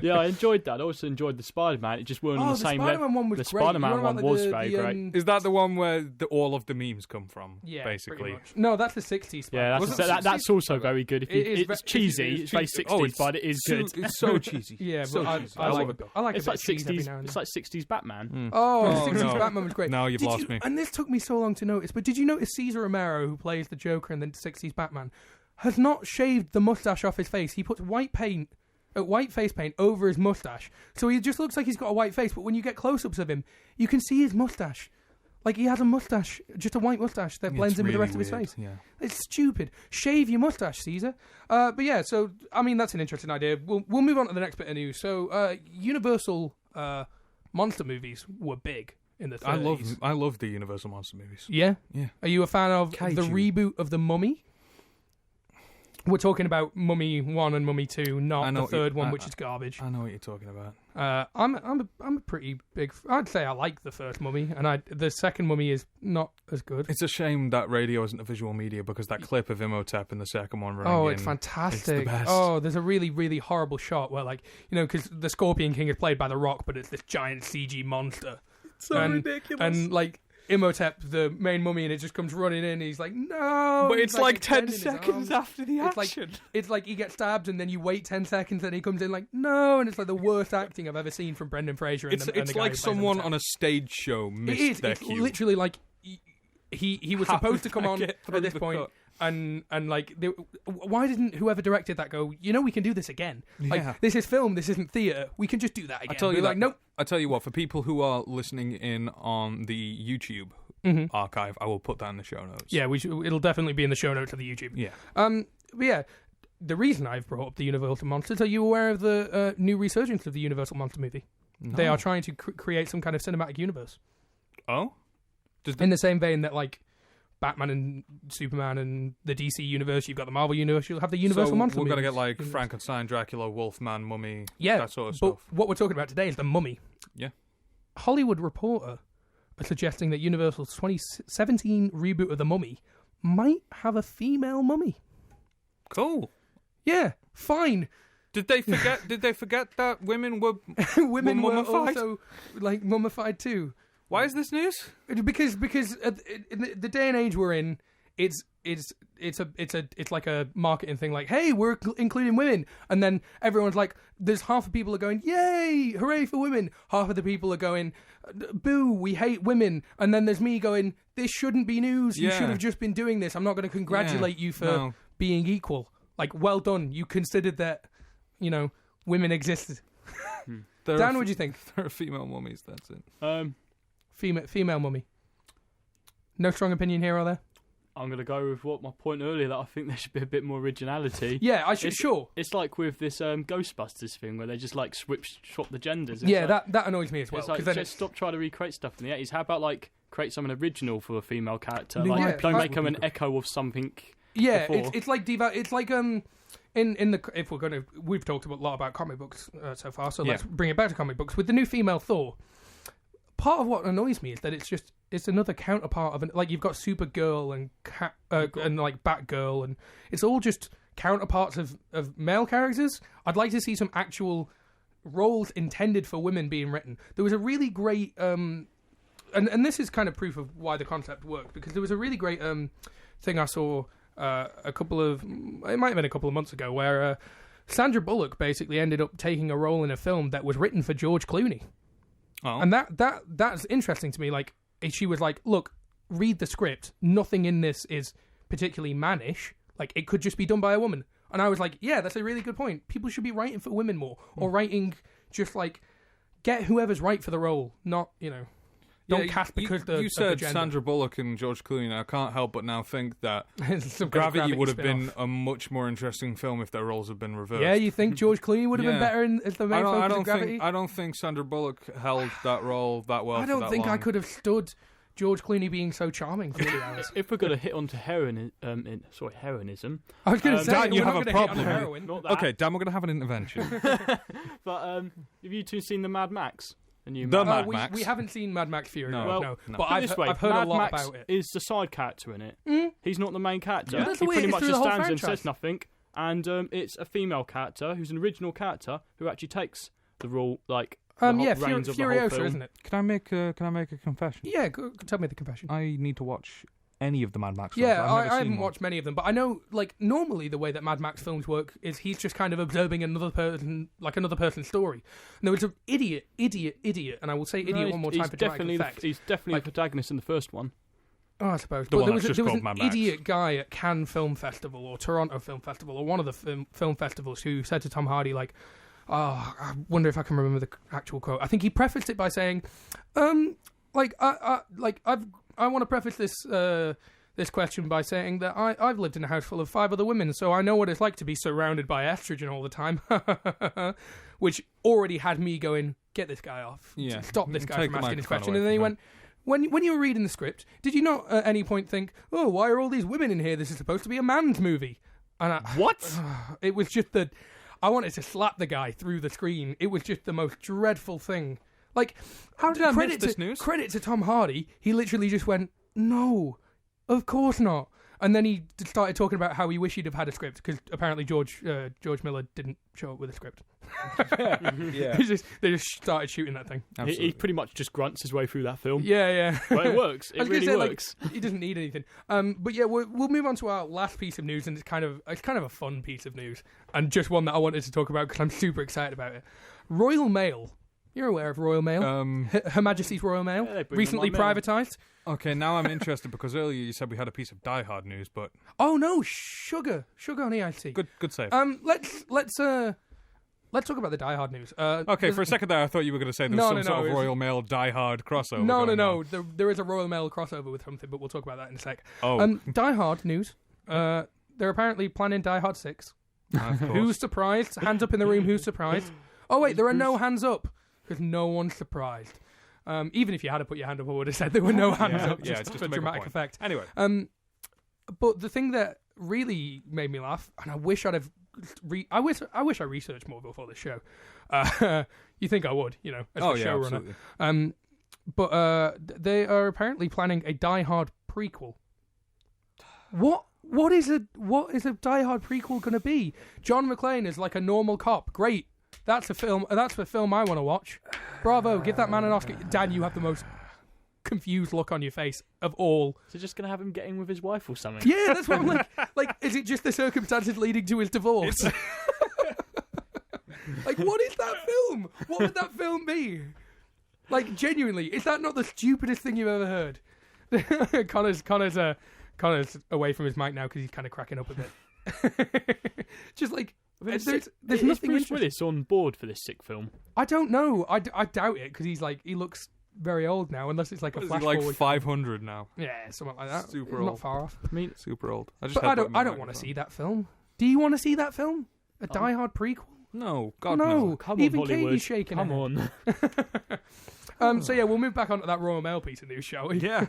Yeah, I enjoyed that. I also enjoyed the Spider-Man. It just weren't on Oh, the the same level. Spider-Man one was The great. Spider-Man You know one about was very great. Is that the one where all of the memes come from? Yeah, basically. pretty much. No, that's the '60s. Yeah, Wasn't that's also very good. If It is it's ve- cheesy. It's very cheesy. 60s, but it is good. It's so cheesy. Yeah, so but cheesy. I love like it. I like It's a like bit of cheese every 60s. now and It's then. like 60s Batman. Oh, Oh, 60s no. Batman was great. Now you've Did lost you- me. And this took me so long to notice, but did you notice Cesar Romero, who plays the Joker in the '60s Batman, has not shaved the mustache off his face? He puts white face paint over his mustache, so he just looks like he's got a white face. But when you get close-ups of him, you can see his mustache. Like he has a mustache, just a white mustache that blends It's in with the really rest of his weird, face. Yeah. It's stupid. Shave your mustache, Caesar. But yeah, so I mean that's an interesting idea. We'll move on to the next bit of news. So Universal monster movies were big in the 30s. I love the Universal monster movies. Yeah. Yeah. Are you a fan of Kaiju. the reboot of the Mummy? We're talking about Mummy 1 and Mummy 2, I not know the what you- third one, I- which is garbage. I know what you're talking about. I'm a pretty big. I'd say I like the first Mummy, and the second Mummy is not as good. It's a shame that radio isn't a visual media because that clip of Imhotep in the second one running Oh, in, it's fantastic. It's the best. Oh, there's a really, really horrible shot where, like, because the Scorpion King is played by The Rock, but it's this giant CG monster. so and, ridiculous. And, like, Imhotep, the main mummy, and it just comes running in. He's like, no. But it's like 10 extending his seconds arms. after the It's action. It's like he gets stabbed, and then you wait 10 seconds, and he comes in like, no, and it's like the worst acting I've ever seen from Brendan Fraser. And It's the guy like who plays someone Imhotep. on a stage show missed It is. their It's cue. literally like he was supposed to come on Get through at this the point, cut. and like, why didn't whoever directed that go? We can do this again. Like, Yeah. this is film. This isn't theatre. We can just do that again. I tell you We're that, like, nope. I tell you what, for people who are listening in on the YouTube archive, I will put that in the show notes. Yeah, it'll definitely be in the show notes of the YouTube. Yeah. But yeah, the reason I've brought up the Universal Monsters, are you aware of the new resurgence of the Universal Monster movie? No. They are trying to create some kind of cinematic universe. Oh? In the same vein that, like, Batman and Superman and the DC universe, you've got the Marvel universe, you'll have the Universal Monster we're movies. going to get, like, Universe. Frankenstein, Dracula, Wolfman, Mummy, Yeah, that sort of but stuff. what we're talking about today is the Mummy. Yeah. Hollywood Reporter are suggesting that Universal's 2017 reboot of the Mummy might have a female mummy. Cool. Yeah, fine. Did they forget that women were Women were mummified? also, like, mummified too. Why is this news? Because in the day and age we're in, it's like a marketing thing. Like, hey, we're including women, and then everyone's like, there's half of people are going, yay, hooray for women. Half of the people are going, boo, we hate women. And then there's me going, this shouldn't be news. You Yeah. should have just been doing this. I'm not going to congratulate you for being equal. Like, well done. You considered that, women existed. Dan, what do you think? There are female mummies. That's it. Female mummy. No strong opinion here, are there? I'm going to go with my point earlier that I think there should be a bit more originality. Yeah, I should. Sure. It's like with this Ghostbusters thing where they just like swap the genders. It's Yeah, like, that annoys me as well. it's like, 'cause then just stop trying to recreate stuff in the 80s. How about like create something original for a female character? Yeah, Like don't I- make them an echo of something. yeah, before. it's like it's like in the if we're going to we've talked a lot about comic books so far, so let's bring it back to comic books with the new female Thor. Part of what annoys me is that it's another counterpart of like you've got Supergirl and and like Batgirl, and it's all just counterparts of male characters. I'd like to see some actual roles intended for women being written. There was a really great and this is kind of proof of why the concept worked, because there was a really great thing I saw it might have been a couple of months ago, where Sandra Bullock basically ended up taking a role in a film that was written for George Clooney. Oh. And that's interesting to me. Like, she was like, look, read the script. Nothing in this is particularly mannish. Like, it could just be done by a woman. And I was like, yeah, that's a really good point. People should be writing for women more. Or writing just, like, get whoever's right for the role. Not, don't cast because you said gender. Sandra Bullock and George Clooney. I can't help but now think that Some kind of Gravity would have been spin-off. a much more interesting film if their roles had been reversed. Yeah, you think George Clooney would have been Yeah. better as the main focus of Gravity? I don't think Sandra Bullock held that role that well. I don't for that think I long. could have stood George Clooney being so charming for 2 hours. If we're going to hit onto heroinism, I was going to say, Dan, you we're have not a gonna hit on problem. heroin. not that. Okay, Dan, we're going to have an intervention. But have you two seen the Mad Max? The new The Mad Mad Max. We haven't seen Mad Max Fury No. Road, Well, no. no. But Put it this way, I've heard Mad a lot Max about it. is the side character in it. He's not the main character. Yeah, that's He the way pretty it is much through just the whole stands and franchise. says nothing. And it's a female character who's an original character who actually takes the role, like the whole Yeah, reins of the whole Furiosa, film. isn't it? Can I make a confession? Yeah, tell me the confession. I need to watch any of the Mad Max films. Yeah, I've never I seen haven't one. watched many of them, but I know, like, normally the way that Mad Max films work is he's just kind of observing another person's story. And there was an idiot, and I will say idiot one more time for dramatic effect. He's definitely Like- the protagonist in the first one. Oh, I suppose. The But one there that's was, just there was called an Mad Max. idiot guy at Cannes Film Festival or Toronto Film Festival or one of the film festivals who said to Tom Hardy, like, oh, I wonder if I can remember the actual quote. I think he prefaced it by saying, I want to preface this question by saying that I've lived in a house full of 5 other women, so I know what it's like to be surrounded by estrogen all the time, which already had me going, get this guy off. Yeah. Stop this guy Take from the asking this microphone question. away And then he from went, when you were reading the script, did you not at any point think, oh, why are all these women in here? This is supposed to be a man's movie. And What? it was just that I wanted to slap the guy through the screen. It was just the most dreadful thing. Like, How did I miss credit this to, news? Credit to Tom Hardy. He literally just went, no, of course not. And then he started talking about how he wished he'd have had a script because apparently George Miller didn't show up with a script. Yeah. They just started shooting that thing. He pretty much just grunts his way through that film. Yeah. But it works. I It was gonna really say, works. Like, he doesn't need anything. But yeah, we'll move on to our last piece of news, and it's kind of a fun piece of news, and just one that I wanted to talk about because I'm super excited about it. Royal Mail. You're aware of Royal Mail? Her Majesty's Royal Mail, Yeah, they bring recently them on mail. privatised. Okay, now I'm interested because earlier you said we had a piece of Die Hard news, but Oh no, sugar on EIC. good save. Let's talk about the Die Hard news. Okay, for a second there, I thought you were going to say there was some sort of it's- Royal Mail Die Hard crossover. No. going on. There is a Royal Mail crossover with something, but we'll talk about that in a sec. Oh. Die Hard news. They're apparently planning Die Hard 6. Of course. Who's surprised? Hands up in the room. Who's surprised? Oh wait, there are no hands up because no one's surprised. Even if you had to put your hand up, I would have said there were no hands up. Yeah, it's just for to make a dramatic point. effect. Anyway, But the thing that really made me laugh, and I wish I'd have, I wish I researched more before the show. You think I would, as the showrunner. absolutely. But they are apparently planning a Die Hard prequel. What is a Die Hard prequel going to be? John McClane is like a normal cop. Great. That's a film. That's the film I want to watch. Bravo! Give that man an Oscar. Dan, you have the most confused look on your face of all. So just gonna have him getting with his wife or something? Yeah, that's what I'm like. Like, is it just the circumstances leading to his divorce? Like, what is that film? What would that film be? Like, genuinely, is that not the stupidest thing you've ever heard? Connor's away from his mic now because he's kind of cracking up a bit. Just like, there's Is nothing Bruce interesting. Willis on board for this sick film? I don't know. I doubt it because he looks very old now, unless it's like a What is flash he, like forward. 500 now? Yeah, something like that. Super Not old. far off. I mean, Super old. But I don't want to see that film. Do you want to see that film? A Die Hard prequel? No, God No. no. come Even on, Hollywood. Katie's shaking her Come head. on. So yeah, we'll move back onto that Royal Mail piece of news, shall we? Yeah.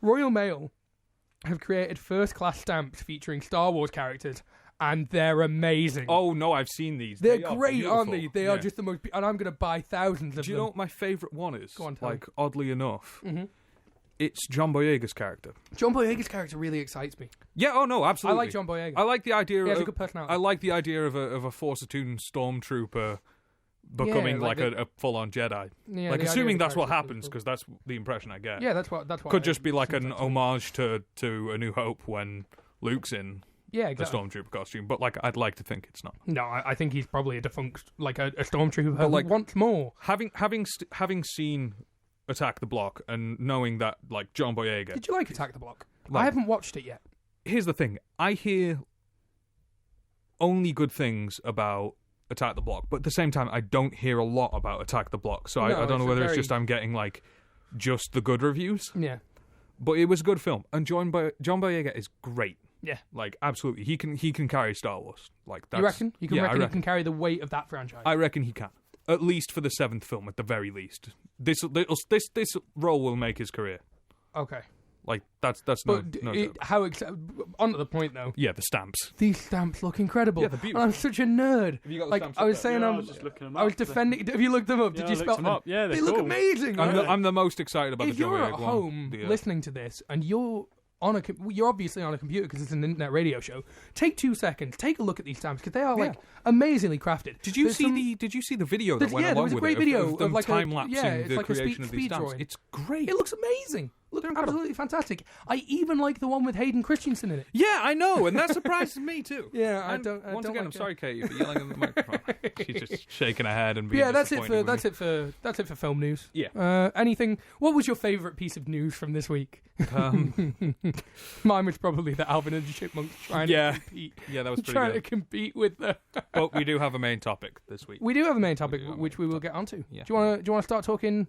Royal Mail have created first-class stamps featuring Star Wars characters, and they're amazing. Oh no, I've seen these. they're They are great, aren't they? beautiful. They are Yeah. just the most. And I'm going to buy thousands of Do you them. know what my favourite one is? Go on, tell me. Like, oddly enough, Mhm. it's John Boyega's character. John Boyega's character really excites me. Yeah. Oh no, absolutely. I like John Boyega. I like the idea He has a of. good personality. I like the idea of a Force attuned stormtrooper becoming like like a full on Jedi. Yeah, Like, the assuming idea of the that's what character is happens, really cool. because that's the impression I get. Yeah, that's what. Could I- just be like an seems to me. homage to A New Hope when Luke's in Yeah, the exactly. stormtrooper costume, but like I'd like to think it's not. No, I think he's probably a defunct, like a stormtrooper But, who like, wants more. Having seen Attack the Block and knowing that like John Boyega. Did you like Attack the Block? Like- I haven't watched it yet. Here's the thing: I hear only good things about Attack the Block, but at the same time, I don't hear a lot about Attack the Block. So No, I don't know it's a whether it's very- just I'm getting like just the good reviews. Yeah. But it was a good film, and John Boyega is great. Yeah. Like absolutely, he can carry Star Wars. Like that's, You reckon? You can yeah, reckon I he can carry the weight of that franchise? I reckon he can, at least for the 7th film, at the very least. This role will make his career. Okay. Like that's no But joke. onto the point though. Yeah, the stamps. These stamps look incredible. Yeah, they're beautiful. And I'm such a nerd. Have you got the Like stamps I up was there? saying, Yeah, I was just looking them I was up. defending. Have you looked them up? Yeah, Did I you looked spell them them? up. Yeah, they they're look cool. amazing. I'm the most excited about If the John you're at Boyega home one. listening to this and you're on you're obviously on a computer because it's an internet radio show. Take 2 seconds. Take a look at these stamps because they are like amazingly crafted. Did you There's see some- Did you see the video that went there along was a with great it video of them like time lapsing it's the like a creation of these speed stamps? drawing. It's great. It looks amazing. Look, incredible. absolutely fantastic. I even like the one with Hayden Christensen in it. Yeah, I know, and that surprises me too. Yeah, I And don't. Once don't again, like I'm sorry, Katie, for yelling in the microphone. She's just shaking her head and being Yeah, that's it disappointed for with that's it for film news. Yeah. Anything? What was your favourite piece of news from this week? Mine was probably that Alvin and the Chipmunks trying Yeah. to compete. Yeah, that was pretty Trying good. to compete with the. But we do have a main topic this week. We do have a main topic do have a which main we will get onto. Yeah. Do you want to start talking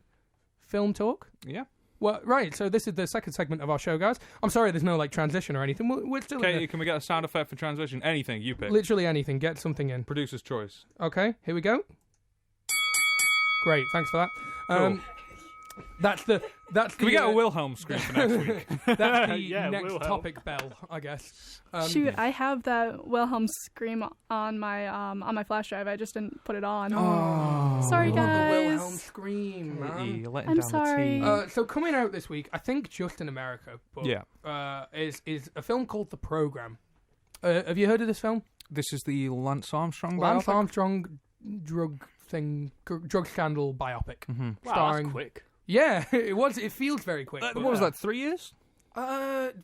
film talk? Yeah. Well, right. So this is the second segment of our show, guys. I'm sorry, there's no like transition or anything. We're still in Katie, can we get a sound effect for transition? Anything, you pick. literally anything. Get something in. Producer's choice. Okay, here we go. Great, thanks for that. Cool. That's the. Can we get a Wilhelm scream for next week? That's the Yeah, next Wilhelm. topic bell, I guess. Shoot, I have that Wilhelm scream on my flash drive. I just didn't put it on. Sorry, The guys. Wilhelm scream, man. You're letting I'm down sorry. the team. So coming out this week, I think just in America, but is a film called The Program. Have you heard of this film? This is the Lance Armstrong Lance biopic? Armstrong drug scandal biopic. Mm-hmm. Wow, Starring- that's quick. Yeah, it was. It feels very quick. What but- was that, 3 years?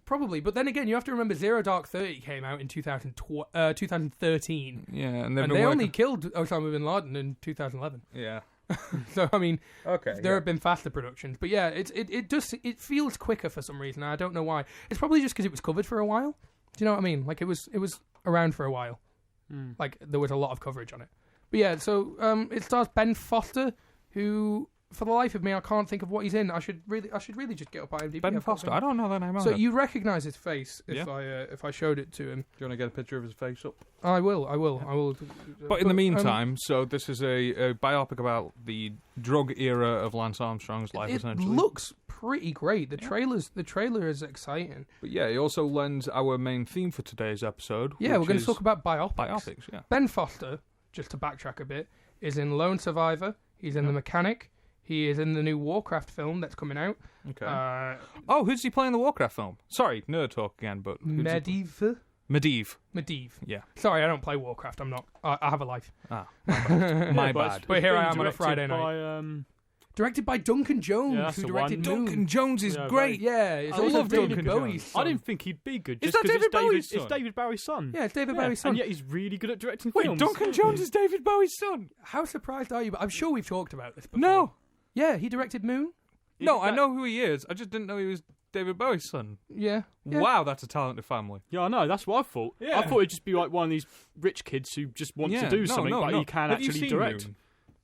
Probably. But then again, you have to remember Zero Dark 30 came out in 2013. Yeah, and And they've they been only working... killed Osama bin Laden in 2011. Yeah. So, I mean, Okay. there have been faster productions. But yeah, it feels quicker for some reason. I don't know why. It's probably just because it was covered for a while. Do you know what I mean? Like, it was around for a while. Like, there was a lot of coverage on it. But yeah, so it stars Ben Foster, who, for the life of me, I can't think of what he's in. I should really just get up IMDb. Ben I've got Foster. him. I don't know that name So either. you recognise his face if Yeah. if I showed it to him. Do you want to get a picture of his face up? I will. But in the meantime, so this is a biopic about the drug era of Lance Armstrong's life, it essentially. looks pretty great. The trailer is exciting. But yeah, it also lends our main theme for today's episode. Yeah, we're which going to is talk about biopics. biopics. Yeah. Ben Foster, just to backtrack a bit, is in Lone Survivor. He's in The Mechanic. He is in the new Warcraft film that's coming out. Okay. Oh, Who's he playing the Warcraft film? Sorry, nerd talk again, but who's he Medivh. Medivh. Yeah. Sorry, I don't play Warcraft. I'm not. I have a life. Ah, my But bad. But here I been am on a directed Friday night. by, Directed by Duncan Jones, Yeah, that's who the directed one. Moon. Duncan Jones is Yeah, great. Yeah, it's I also love David Duncan Bowie's I son. didn't think he'd be good. Is Just that 'cause David Bowie's It's son? David Bowie's son. Yeah, it's David Yeah, Bowie's son. and yet he's really good at directing Wait, films. Duncan Jones is David Bowie's son? How surprised are you? I'm sure we've talked about this before. No. Yeah, he directed Moon. No, I know who he is. I just didn't know he was David Bowie's son. Yeah. Wow, that's a talented family. Yeah, I know. That's what I thought. Yeah. I thought it'd just be like one of these rich kids who just wants to do something, but he can Have you actually seen direct. Moon?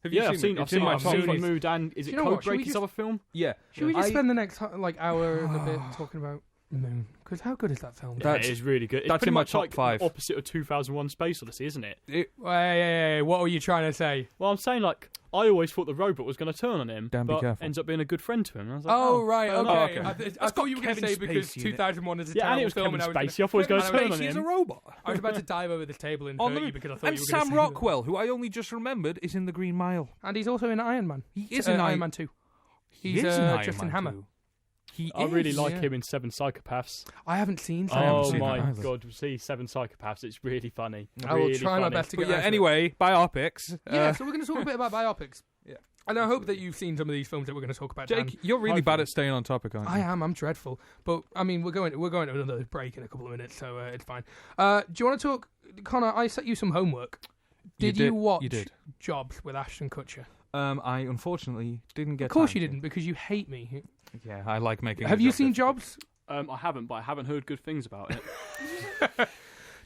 Have you Yeah, I've seen. it? I've It's in seen. my I've top seen five. Mood and is Do it you know what? Should we Codebreak? His just- other film. Yeah. Should we just spend the next hour and a bit talking about Moon? Because how good is that film? Yeah, it is really good. It's that's pretty in my much top like five. the opposite of 2001: Space Odyssey, isn't it? Hey, what were you trying to say? Well, I'm saying like I always thought the robot was going to turn on him, Dan, be but careful. ends up being a good friend to him. And I was like, Oh, right, fair okay. enough. I thought you were going to Kevin say because Spacey in it. 2001 is a Yeah, and terrible it was film. Kevin and I was Spacey. I thought he was going to Kevin turn on He's him. a robot. I was about to dive over this table and On hurt the- you because I thought and you were going to Sam say Rockwell, who I only just remembered, is in The Green Mile. And he's also in Iron Man. He is in in Iron Man 2. He's is in Iron Justin Man Hammer. 2. He I really is. like yeah. him in Seven Psychopaths. I haven't seen I haven't Oh seen my that either. god, see Seven Psychopaths. It's really funny. I will Really try my funny. best to But get yeah, around to it. anyway, biopics. Yeah, so we're going to talk a bit about biopics. Yeah. And I hope that you've seen some of these films that we're going to talk about. Jake, Dan. you're really bad Hopefully. at staying on topic, aren't you? I am. I'm dreadful. But I mean, we're going to another break in a couple of minutes, so it's fine. Do you want to talk, Connor? I set you some homework. Did you watch You did. Jobs with Ashton Kutcher? I unfortunately didn't get. Of course time you to. didn't, because you hate me. Yeah, I like making. Have the you job seen difficult. Jobs? I haven't, but I haven't heard good things about it.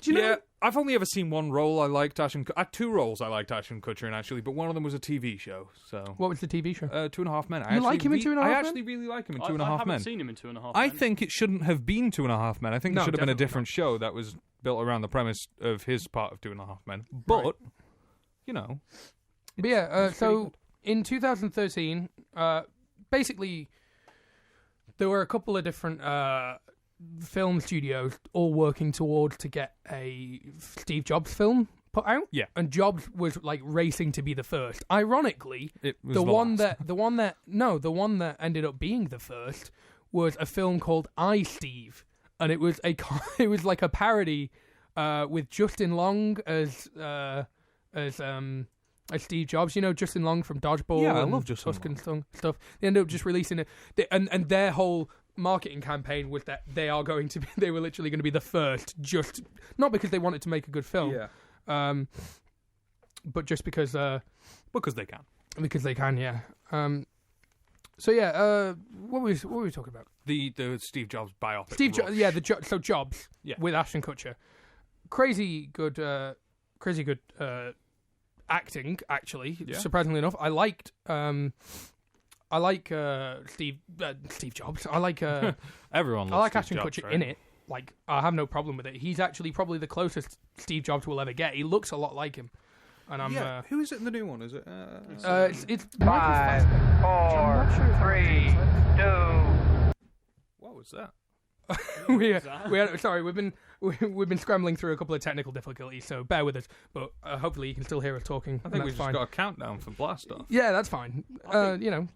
Do you know? Yeah, I've only ever seen one role I liked Ashton. Two roles I liked Ashton Kutcher in actually, but one of them was a TV show. So What was the TV show? 2.5 Men. You like him in 2.5 Men? I actually really like him in Two and a I Half haven't Men. seen him in 2.5 I Men. think it shouldn't have been 2.5 Men. I think No, it should have been a definitely different show that was built around the premise of his part of 2.5 Men. But Right. you know, But yeah, it's pretty so good. in 2013, basically, there were a couple of different film studios all working towards to get a Steve Jobs film put out. Yeah. And Jobs was like racing to be the first. Ironically, it was the one last. that the one that ended up being the first was a film called I, Steve, and it was like a parody with Justin Long as Steve Jobs. You know, Justin Long from Dodgeball. Yeah, I and love Justin Tusk and stuff. They ended up just releasing it, and their whole marketing campaign was that they were literally going to be the first, just not because they wanted to make a good film, but just because Because they can. yeah. So yeah, what were we talking about? The Steve Jobs biopic. Steve Rush. Jobs, yeah, so Jobs Yeah. with Ashton Kutcher, crazy good acting. Actually, Yeah. surprisingly enough, I like Steve Jobs. I like Everyone loves I like Steve Ashton Jobs, Kutcher right? in it. Like, I have no problem with it. He's actually probably the closest Steve Jobs will ever get. He looks a lot like him. and I'm. Yeah, who is it in the new one? Is it? It's 5, 4, 3, 2. What was that? Sorry, we've been scrambling through a couple of technical difficulties, so bear with us. But hopefully you can still hear us talking. I think we've fine. just got a countdown for Blast Off. Yeah, that's fine.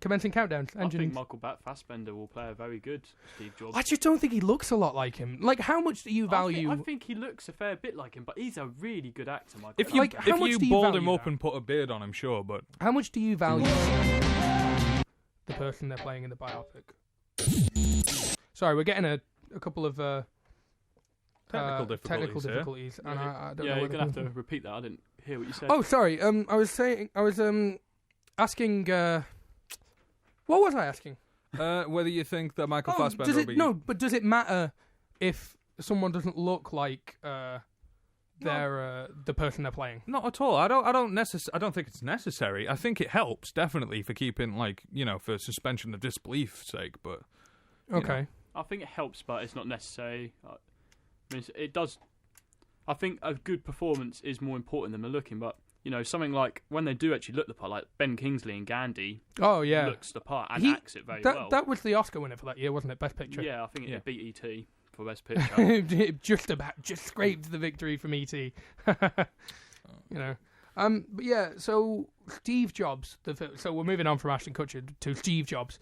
Commencing countdowns. I think Michael Fassbender will play a very good Steve Jobs. I just don't think he looks a lot like him. Like, how much do you value? I think he looks a fair bit like him, but he's a really good actor, Michael. If you do you bald value him up that? and put a beard on him, sure, but How much do you value the person they're playing in the biopic? Sorry, we're getting a couple of technical difficulties, and I don't know. Yeah, where you're they're gonna have coming to from. repeat that. I didn't hear what you said. Oh, sorry. I was asking. What was I asking? whether you think that Michael Fassbender does will it, be... No, but does it matter if someone doesn't look like they're the person they're playing? Not at all. I don't think it's necessary. I think it helps definitely for keeping for suspension of disbelief's sake. But okay, I think it helps, but it's not necessary. I mean, it does. I think a good performance is more important than the looking, but something like when they do actually look the part, like Ben Kingsley and Gandhi. Oh yeah, looks the part and acts it very well. That was the Oscar winner for that year, wasn't it? Best Picture. Yeah, I think it beat E.T. for Best Picture. It just scraped the victory from E.T. But yeah. So Steve Jobs. So we're moving on from Ashton Kutcher to Steve Jobs.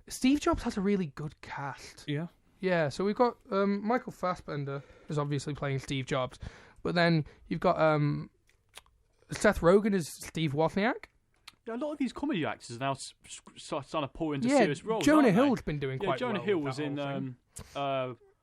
Steve Jobs has a really good cast. Yeah. Yeah. So we've got Michael Fassbender is obviously playing Steve Jobs, but then you've got Seth Rogen as Steve Wozniak. Yeah, a lot of these comedy actors are now starting to pour into serious roles. Jonah Hill's been doing quite well. Jonah Hill was in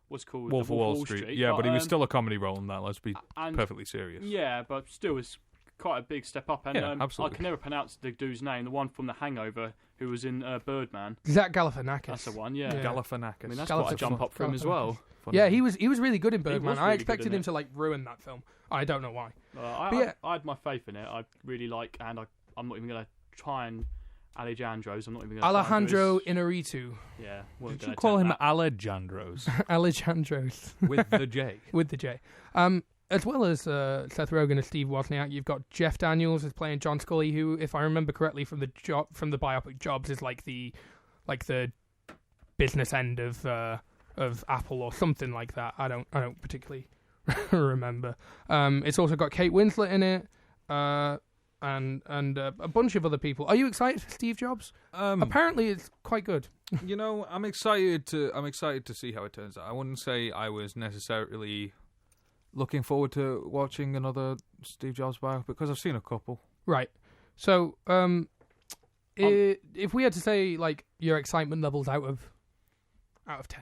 what's called Wolf of Wall Street. Yeah, but he was still a comedy role in that. Let's be perfectly serious. Yeah, but still, it's quite a big step up. And absolutely. I can never pronounce the dude's name. The one from The Hangover, who was in Birdman. Zach Galifianakis. That's the one. Yeah, Galifianakis. I mean, that's quite a jump up for him as well. Yeah, he was really good in Birdman. Really I expected him to ruin that film. I don't know why. I had my faith in it. I really like, and I'm not even going to try and Alejandro's. I'm not even going to Alejandro Inarritu. Yeah. Did you call him Alejandro's? Alejandro's. With the J. With the J. As well as Seth Rogen as Steve Wozniak, you've got Jeff Daniels as playing John Scully, who, if I remember correctly from the biopic Jobs, is like the business end of Apple or something like that. I don't particularly remember. It's also got Kate Winslet in it, and a bunch of other people. Are you excited for Steve Jobs? Apparently, it's quite good. I'm excited to see how it turns out. I wouldn't say I was necessarily looking forward to watching another Steve Jobs biopic because I've seen a couple. Right. So, if we had to say your excitement levels out of 10,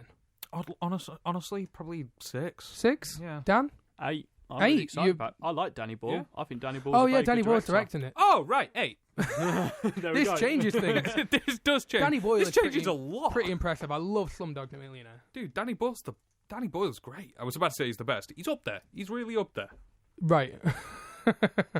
honestly, probably 6. 6? Yeah. Dan? 8. I'm really excited about. I like Danny Boyle. Yeah. I think Danny Boyle. Danny Boyle's directing it. Oh, right, 8. This changes things. This does change. Danny Boyle this is changes a lot. Pretty impressive. I love Slumdog Millionaire. Dude, Danny Boyle's great. I was about to say he's the best. He's up there. He's really up there. Right.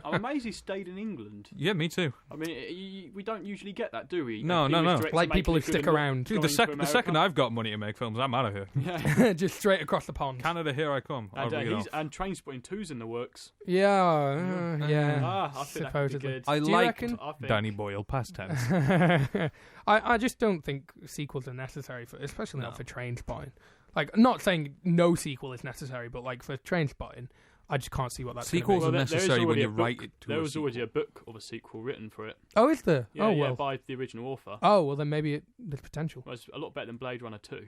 I'm amazed he stayed in England. Yeah, me too. I mean, we don't usually get that, do we? No. Like people who stick around. Dude, the second I've got money to make films, I'm out of here. Yeah. Just straight across the pond. Canada, here I come. And Trainspotting 2's in the works. Yeah. I think supposedly. that could be good. I liked Danny Boyle, past tense. I just don't think sequels are necessary especially not for Trainspotting. Not saying no sequel is necessary, but for Trainspotting, I just can't see what that's sequels are necessary when you write it to There was already a book of a sequel written for it. Oh, is there? Yeah, by the original author. Oh, well, then maybe there's potential. Well, it's a lot better than Blade Runner 2.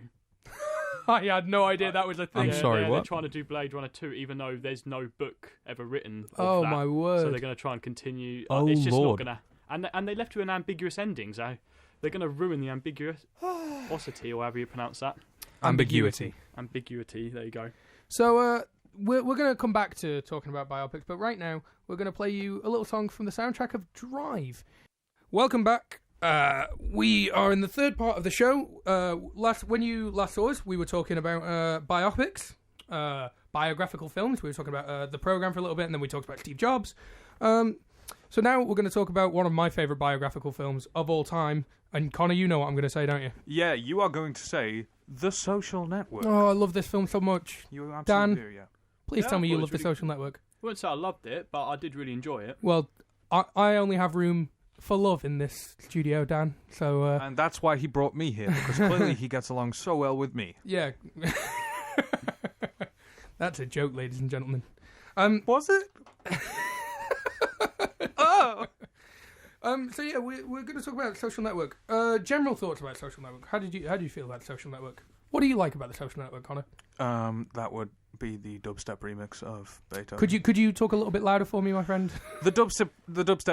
I had no idea that was a thing. I'm sorry, what? They're trying to do Blade Runner 2, even though there's no book ever written of Oh, that. my word. So they're going to try and continue. Oh, it's just Lord. not going to... And they left with an ambiguous ending, so they're going to ruin the ambiguosity, or however you pronounce that. Ambiguity, there you go. So, we're going to come back to talking about biopics, but right now we're going to play you a little song from the soundtrack of Drive. Welcome back. We are in the third part of the show. When you last saw us, we were talking about biopics, biographical films. We were talking about the program for a little bit, and then we talked about Steve Jobs. So now we're going to talk about one of my favourite biographical films of all time. And Connor, you know what I'm going to say, don't you? Yeah, you are going to say The Social Network. Oh, I love this film so much. You absolutely Dan, do, yeah. please tell me you love The Social Network. wouldn't say I loved it, but I did really enjoy it. Well, I only have room for love in this studio, Dan. So And that's why he brought me here, because clearly he gets along so well with me. yeah, that's a joke, ladies and gentlemen. Was it? Oh! So yeah, we're going to talk about Social Network. General thoughts about Social Network. How do you feel about Social Network? What do you like about the Social Network, Connor? That would be the dubstep remix of Beethoven. Could you talk a little bit louder for me, my friend? The dubstep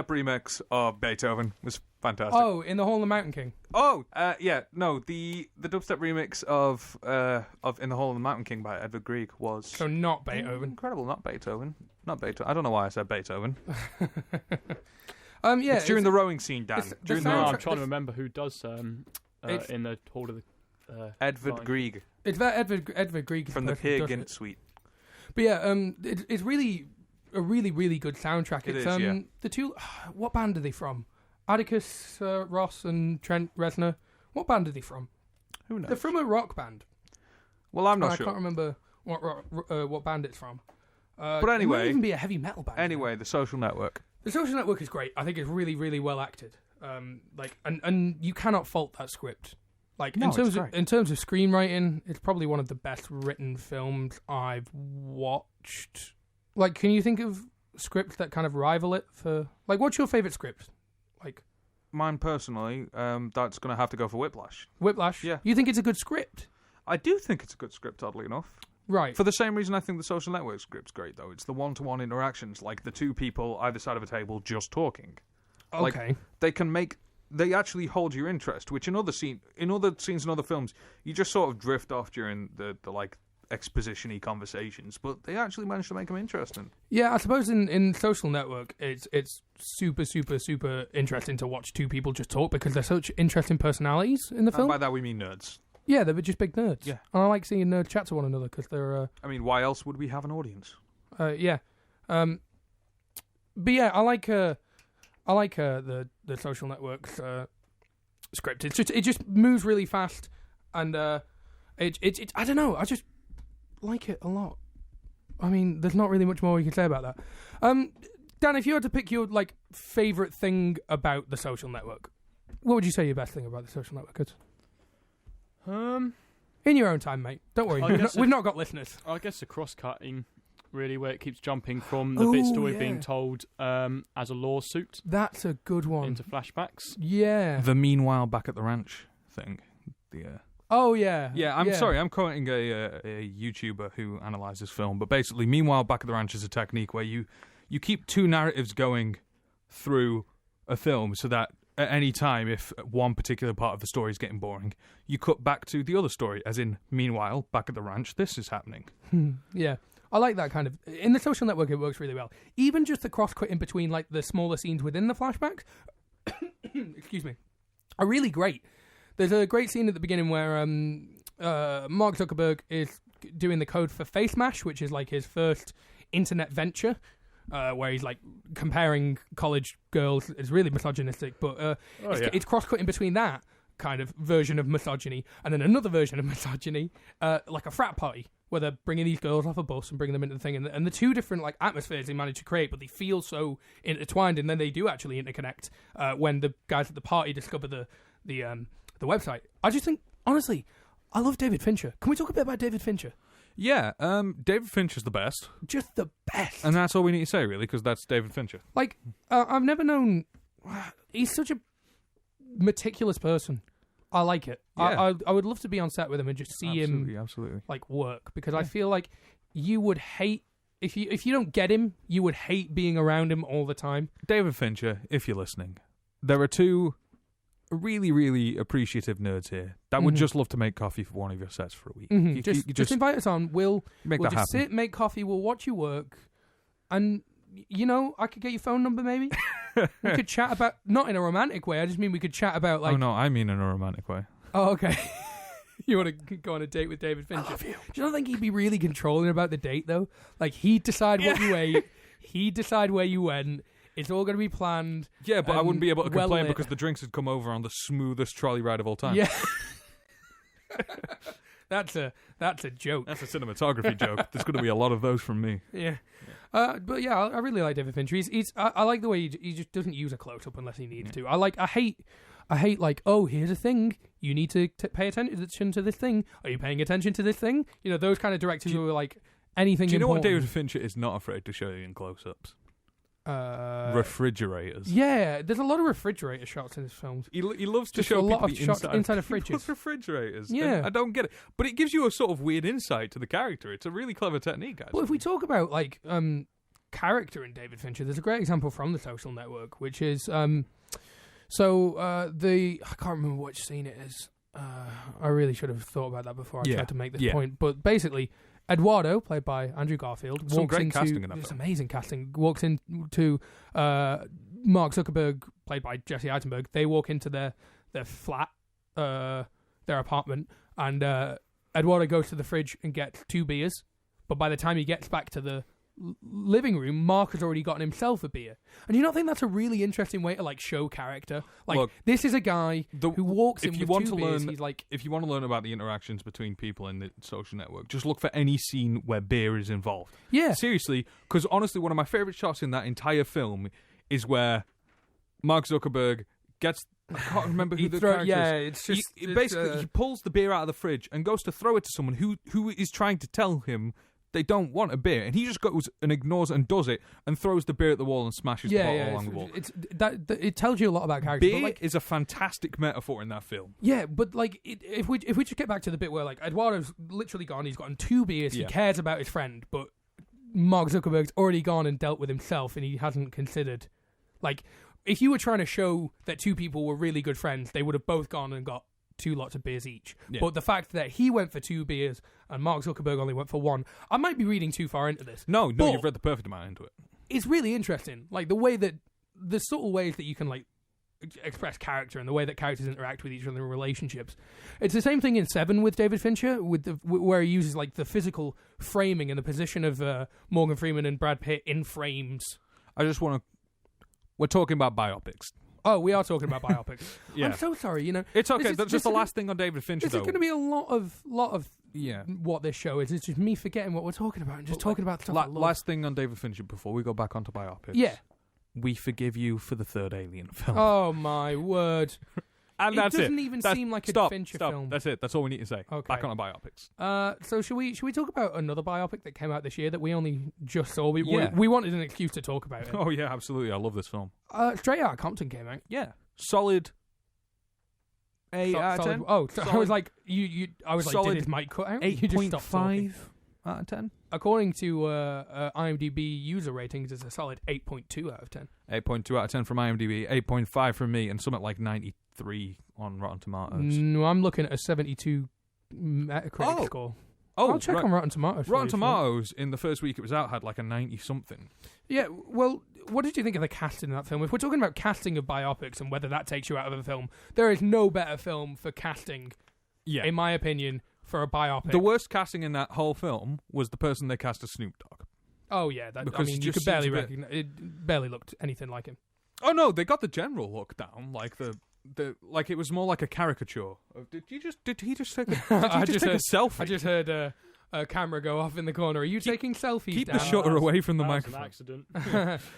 remix of Beethoven was fantastic. Oh, in the Hall of the Mountain King. Oh, yeah, no, the dubstep remix of In the Hall of the Mountain King by Edvard Grieg was So not Beethoven. incredible. Not Beethoven. I don't know why I said Beethoven. Yeah, It's during the rowing scene, Dan. the During soundtrack- I'm trying to remember who does in the Hall of the... Edvard Fine. Grieg it's that Edvard Grieg from the person who Peer does Gynt it. suite. But yeah, it's really a really good soundtrack. It It's is, yeah. the two. What band are they from? Atticus Ross and Trent Reznor. What band are they from? Who knows? They're from a rock band. Well, I'm I not sure. can't remember what band it's from. But it anyway- might even be a heavy metal band. Anyway, the Social Network. The Social Network is great. I think it's really well acted. And you cannot fault that script. Like No, in it's great. terms of screenwriting, it's probably one of the best written films I've watched. Like, can you think of scripts that kind of rival it for? Like, what's your favorite script? Like Mine personally, that's going to have to go for Whiplash. Whiplash. Yeah. You think it's a good script, I do think it's a good script, oddly enough. right? For the same reason I think the Social Network script's great, though. It's the one-to-one interactions, like the two people either side of a table just talking. Like, Okay. they actually hold your interest, which in other scenes in other films, you just sort of drift off during the like exposition-y conversations, but they actually manage to make them interesting. Yeah, I suppose in Social Network, it's super interesting to watch two people just talk because they're such interesting personalities in the And film. by that we mean nerds. Yeah, they're just big nerds. Yeah. And I like seeing nerds chat to one another because they're, I mean, why else would we have an audience? yeah. But yeah, I like the Social Network's script. It just moves really fast, and it I don't know. I just like it a lot. I mean, there's not really much more you can say about that. Dan, if you had to pick your like favorite thing about the Social Network, what would you say your best thing about the Social Network is? In your own time, mate. Don't worry. We've not got listeners. I guess the cross-cutting, really, where it keeps jumping from the bit story yeah. being told as a lawsuit That's a good one. into flashbacks. Yeah. The meanwhile back at the ranch thing. Oh yeah. Yeah, I'm sorry, I'm quoting a YouTuber who analysed this film, but basically, meanwhile back at the ranch is a technique where you keep two narratives going through a film so that at any time, if one particular part of the story is getting boring, you cut back to the other story, as in, meanwhile, back at the ranch, this is happening. Yeah. I like that kind of. In the Social Network, it works really well. Even just the cross-cut in between, like, the smaller scenes within the flashbacks, excuse me, are really great. There's a great scene at the beginning where Mark Zuckerberg is doing the code for Face Mash, which is, like, his first internet venture, where he's, like, comparing college girls. It's really misogynistic, but it's cross-cut in between that kind of version of misogyny and then another version of misogyny, like a frat party, where they're bringing these girls off a bus and bringing them into the thing, and the two different like atmospheres they manage to create, but they feel so intertwined, and then they do actually interconnect when the guys at the party discover the website. I just think, honestly, I love David Fincher. Can we talk a bit about David Fincher? Yeah, David Fincher's the best. Just the best. And that's all we need to say, really, because that's David Fincher. Like, I've never known... He's such a meticulous person. I like it. Yeah. I would love to be on set with him and just see him Absolutely. like work, because I feel like you would hate... If you don't get him, you would hate being around him all the time. David Fincher, if you're listening, there are two really, really appreciative nerds here that would just love to make coffee for one of your sets for a week. Mm-hmm. You Just invite us on. We'll make we'll that just happen. sit, make coffee, we'll watch you work, and, you know, I could get your phone number maybe. We could chat about... Not in a romantic way, I just mean we could chat about, like... Oh, no, I mean in a romantic way. Oh, okay. You want to go on a date with David Fincher? I love you. Do you not think he'd be really controlling about the date, though? Like, he'd decide what you ate, he'd decide where you went, it's all going to be planned. Yeah, but I wouldn't be able to well complain lit. because the drinks had come over on the smoothest trolley ride of all time. Yeah. That's a joke. That's a cinematography joke. There's going to be a lot of those from me. Yeah. But yeah, I really like David Fincher. I like the way he just doesn't use a close up unless he needs to. I hate like, oh, here's a thing. You need to pay attention to this thing. Are you paying attention to this thing? You know, those kind of directors who are like anything. Do you know what important. David Fincher is not afraid to show you in close-ups? Refrigerators. Yeah, there's a lot of refrigerator shots in his films. He loves to Just show a lot people of the shots inside of He fridges. loves refrigerators. Yeah. And I don't get it, but it gives you a sort of weird insight to the character. It's a really clever technique, guys. Well, if we talk about like character in David Fincher, there's a great example from The Social Network, which is I can't remember which scene it is. I really should have thought about that before I tried to make this point. But basically, Eduardo, played by Andrew Garfield, some walks great into casting in that it's film. amazing casting. Walks into Mark Zuckerberg, played by Jesse Eisenberg. They walk into their flat, their apartment, and Eduardo goes to the fridge and gets 2 beers. But by the time he gets back to the living room, Mark has already gotten himself a beer. And do you not think that's a really interesting way to like show character? Like, look, this is a guy who walks in with 2 beers. He's like, if you want to learn about the interactions between people in The Social Network, just look for any scene where beer is involved. Yeah, seriously, because honestly, one of my favorite shots in that entire film is where Mark Zuckerberg gets. I can't remember who the character is. Yeah, it's just basically he pulls the beer out of the fridge and goes to throw it to someone who is trying to tell him they don't want a beer, and he just goes and ignores and does it and throws the beer at the wall and smashes the bottle along the wall. It tells you a lot about character. Beer but like, is a fantastic metaphor in that film. Yeah, but like if we just get back to the bit where like Eduardo's literally gone, he's gotten 2 beers, he cares about his friend, but Mark Zuckerberg's already gone and dealt with himself, and he hasn't considered. Like, if you were trying to show that 2 people were really good friends, they would have both gone and got 2 lots of beers each. Yeah. But the fact that he went for 2 beers and Mark Zuckerberg only went for 1, I might be reading too far into this. No, you've read the perfect amount into it. It's really interesting, like the way that the subtle ways that you can like express character and the way that characters interact with each other in relationships. It's the same thing in Seven with David Fincher, where he uses like the physical framing and the position of Morgan Freeman and Brad Pitt in frames. I just want to. We're talking about biopics. Oh, we are talking about biopics. Yeah. I'm so sorry. You know, it's okay. That's just the last thing on David Fincher. This is going to be a lot of yeah. What this show is. It's just me forgetting what we're talking about and just talking about stuff. I love. Last thing on David Fincher before we go back onto biopics. Yeah. We forgive you for the 3rd Alien film. Oh my word! And that's it. Doesn't even seem like a Fincher film. That's it. That's all we need to say. Okay. Back on the biopics. So should we talk about another biopic that came out this year that we only just saw? We wanted an excuse to talk about it. Oh yeah, absolutely. I love this film. Straight Outta Compton came out. Yeah. Solid 8 out of 10. Oh, so I was like, I was like, did his mic cut out? 8.5 out of 10. According to IMDb user ratings, it's a solid 8.2 out of 10. 8.2 out of 10 from IMDb, 8.5 from me, and something like 93 on Rotten Tomatoes. No, I'm looking at a 72 Metacritic score. Oh, I'll check on Rotten Tomatoes. Rotten Tomatoes, in the first week it was out, had like a 90-something. Yeah, well, what did you think of the casting in that film? If we're talking about casting of biopics and whether that takes you out of a film, there is no better film for casting, in my opinion, for a biopic. The worst casting in that whole film was the person they cast as Snoop Dogg. Oh, yeah. You could barely recognize... It barely looked anything like him. Oh, no, they got the general look down, like like it was more like a caricature. Did he just take a selfie? I just heard a camera go off in the corner. Are you taking selfies? Keep the shutter away from the microphone. An accident.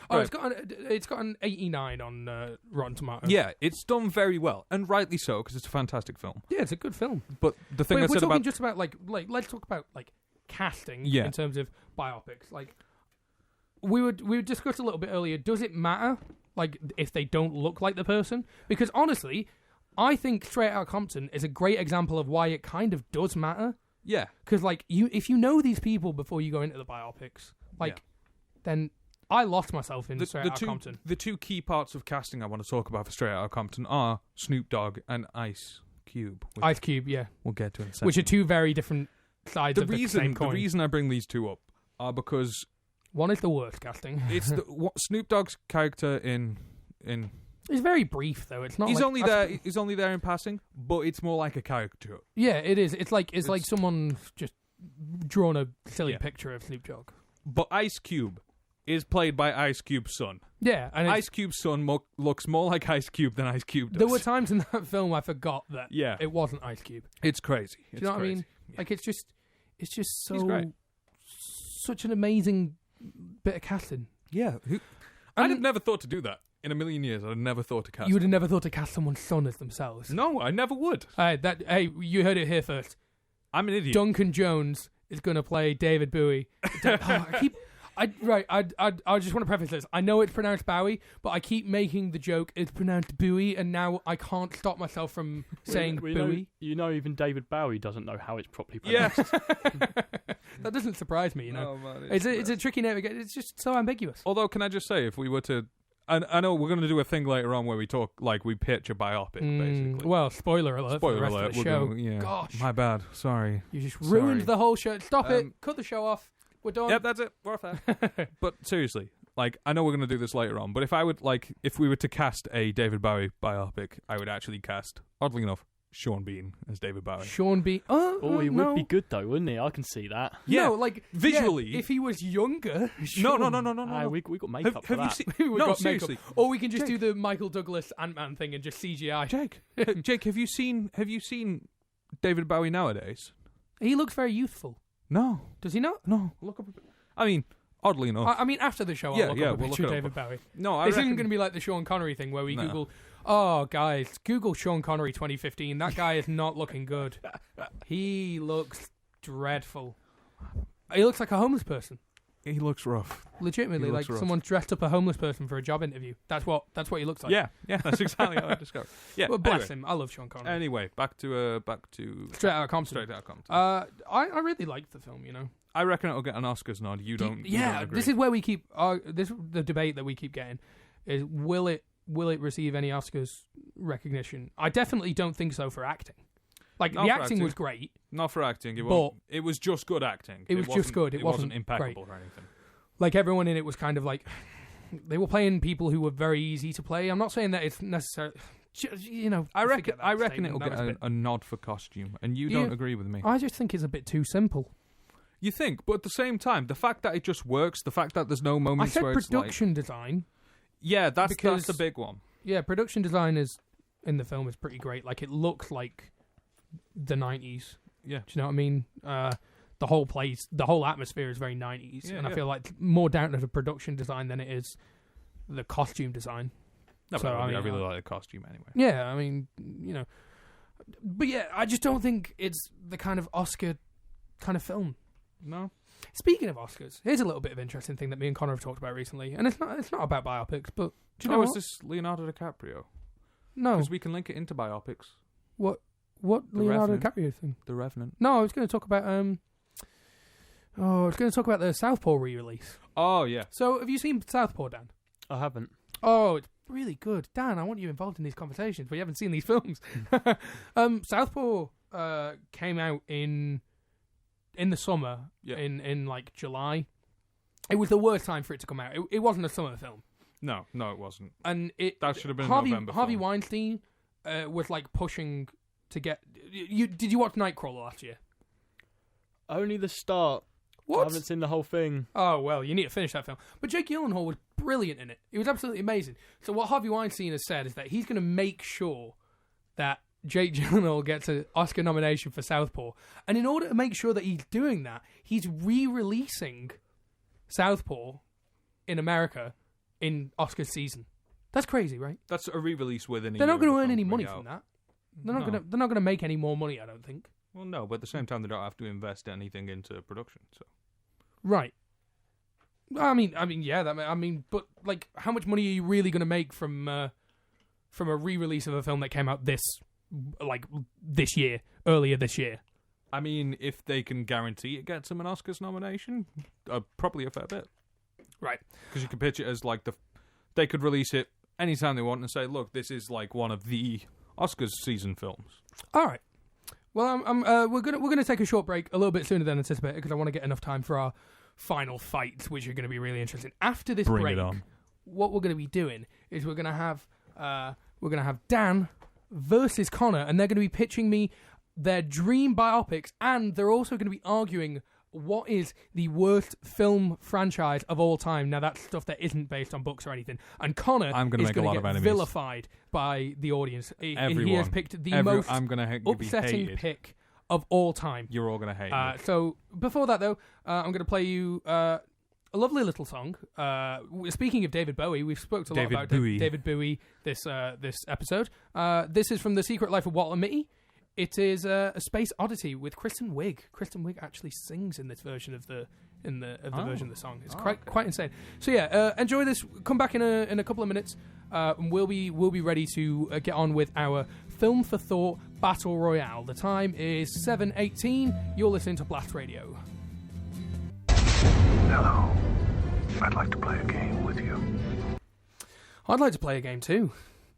Oh, it's got an 89 on Rotten Tomatoes. Yeah, it's done very well, and rightly so, because it's a fantastic film. Yeah, it's a good film. But the thing I said about just about like let's talk about like casting in terms of biopics. Like we would discuss a little bit earlier. Does it matter? Like, if they don't look like the person? Because, honestly, I think Straight Outta Compton is a great example of why it kind of does matter. Yeah. Because, like, if you know these people before you go into the biopics, then I lost myself in Straight Outta Compton. The 2 key parts of casting I want to talk about for Straight Outta Compton are Snoop Dogg and Ice Cube. Ice Cube, yeah. We'll get to in a second. Which are 2 very different sides of the same coin. The reason I bring these 2 up are because... One is the worst casting. It's Snoop Dogg's character in. It's very brief though. It's not. He's only there in passing, but it's more like a caricature. Yeah, it is. It's like someone just drawn a silly picture of Snoop Dogg. But Ice Cube is played by Ice Cube's son. Yeah, and Ice Cube's son looks more like Ice Cube than Ice Cube does. There were times in that film I forgot that it wasn't Ice Cube. It's crazy. Do you know what I mean? Like it's just He's great. such an amazing bit of casting. Yeah. I'd have never thought to do that. In a million years, I'd have never thought to cast. You would have never thought to cast someone's son as themselves. No, I never would. Hey, you heard it here first. I'm an idiot. Duncan Jones is going to play David Bowie. I just want to preface this. I know it's pronounced Bowie, but I keep making the joke it's pronounced Bowie, and now I can't stop myself from saying Bowie. Even David Bowie doesn't know how it's properly pronounced. That doesn't surprise me, you know. Oh, man, it's a tricky name. It's just so ambiguous. Although, can I just say, if we were to... I know we're going to do a thing later on where we talk, like, we pitch a biopic, basically. Well, spoiler alert for the rest of the show. Gosh. My bad. Sorry. You just ruined the whole show. Stop it. Cut the show off. We're done. Yep, that's it. We're off there. But seriously, like, I know we're going to do this later on, but if we were to cast a David Bowie biopic, I would actually cast, oddly enough, Sean Bean as David Bowie. Sean Bean. He would be good though, wouldn't he? I can see that. Yeah, no, like visually. Yeah, if he was younger. No. We got makeup for that. No, seriously. Makeup. Or we can just do the Michael Douglas Ant-Man thing and just CGI. Jake, have you seen David Bowie nowadays? He looks very youthful. No. Does he not? No. Look up. I mean, oddly enough. I mean, after the show, I'll look up a picture of David Bowie. No, this isn't going to be like the Sean Connery thing where we Google. Oh, guys, Google Sean Connery 2015. That guy is not looking good. He looks dreadful. He looks like a homeless person. He looks rough. Legitimately, like someone dressed up a homeless person for a job interview. That's what he looks like. Yeah, that's exactly how I described. Yeah, well, bless him. I love Sean Connery. Anyway, back to Straight Outta Compton. I really liked the film. You know, I reckon it'll get an Oscars nod. You don't agree. This is where we keep the debate that we keep getting is will it receive any Oscars recognition? I definitely don't think so for acting. Like, the acting was great. Not for acting. It was just good acting. It was just good. It wasn't impeccable great. or anything. Like, everyone in it was kind of like... They were playing people who were very easy to play. I'm not saying that it's necessarily... You know... I reckon it'll get a nod for costume, and you don't agree with me. I just think it's a bit too simple. You think, but at the same time, the fact that it just works, the fact that there's no moments where it's production design. Yeah, that's the big one. Yeah, production design in the film is pretty great. Like, it looks like the 90s. Yeah. Do you know what I mean? The whole place, the whole atmosphere is very 90s. I feel like more down to the production design than it is the costume design. No, so, I really like the costume anyway. Yeah, I mean, you know. But yeah, I just don't think it's the kind of Oscar kind of film. No. Speaking of Oscars, here's a little bit of interesting thing that me and Connor have talked about recently. And it's not about biopics, but do you know what? Is this Leonardo DiCaprio? No. Because we can link it into biopics. What Leonardo DiCaprio thing? The Revenant. No, I was going to talk about the Southpaw re-release. Oh, yeah. So, have you seen Southpaw, Dan? I haven't. Oh, it's really good. Dan, I want you involved in these conversations, but you haven't seen these films. Southpaw came out in the summer, in like July. It was the worst time for it to come out. It wasn't a summer film. No, it wasn't. And that should have been November. Harvey Weinstein was like pushing to get. Did you watch Nightcrawler last year? Only the start. What? I haven't seen the whole thing. Oh, well, you need to finish that film. But Jake Gyllenhaal was brilliant in it. It was absolutely amazing. So what Harvey Weinstein has said is that he's going to make sure that Jake Gyllenhaal gets an Oscar nomination for Southpaw. And in order to make sure that he's doing that, he's re-releasing Southpaw in America in Oscar season. That's crazy, right? That's a re-release within a They're year not going to of the earn film any money coming from out. that. They're not going to make any more money, I don't think. Well, no, but at the same time, they don't have to invest anything into production. So, right. I mean, yeah. But like, how much money are you really going to make from a re-release of a film that came out earlier this year? I mean, if they can guarantee it gets them an Oscars nomination, probably a fair bit. Right. Because you can pitch it as like they could release it anytime they want and say, look, this is like one of the Oscars season films. All right. Well, we're gonna take a short break a little bit sooner than anticipated because I want to get enough time for our final fights, which are going to be really interesting. After this break, what we're going to be doing is we're going to have Dan versus Connor, and they're going to be pitching me their dream biopics, and they're also going to be arguing what is the worst film franchise of all time. Now, that's stuff that isn't based on books or anything. And Connor is going to get vilified by the audience. He has picked the most upsetting pick of all time. You're all going to hate me. So before that, though, I'm going to play you a lovely little song. Speaking of David Bowie, we've spoke a lot about David Bowie this episode. This is from The Secret Life of Walter Mitty. It is a space oddity with Kristen Wiig. Kristen Wiig actually sings in this version of the version of the song. It's quite insane. So yeah, enjoy this. Come back in a couple of minutes, and we'll be ready to get on with our Film for Thought Battle Royale. The time is 7:18. You're listening to Blast Radio. Hello. I'd like to play a game with you. I'd like to play a game too.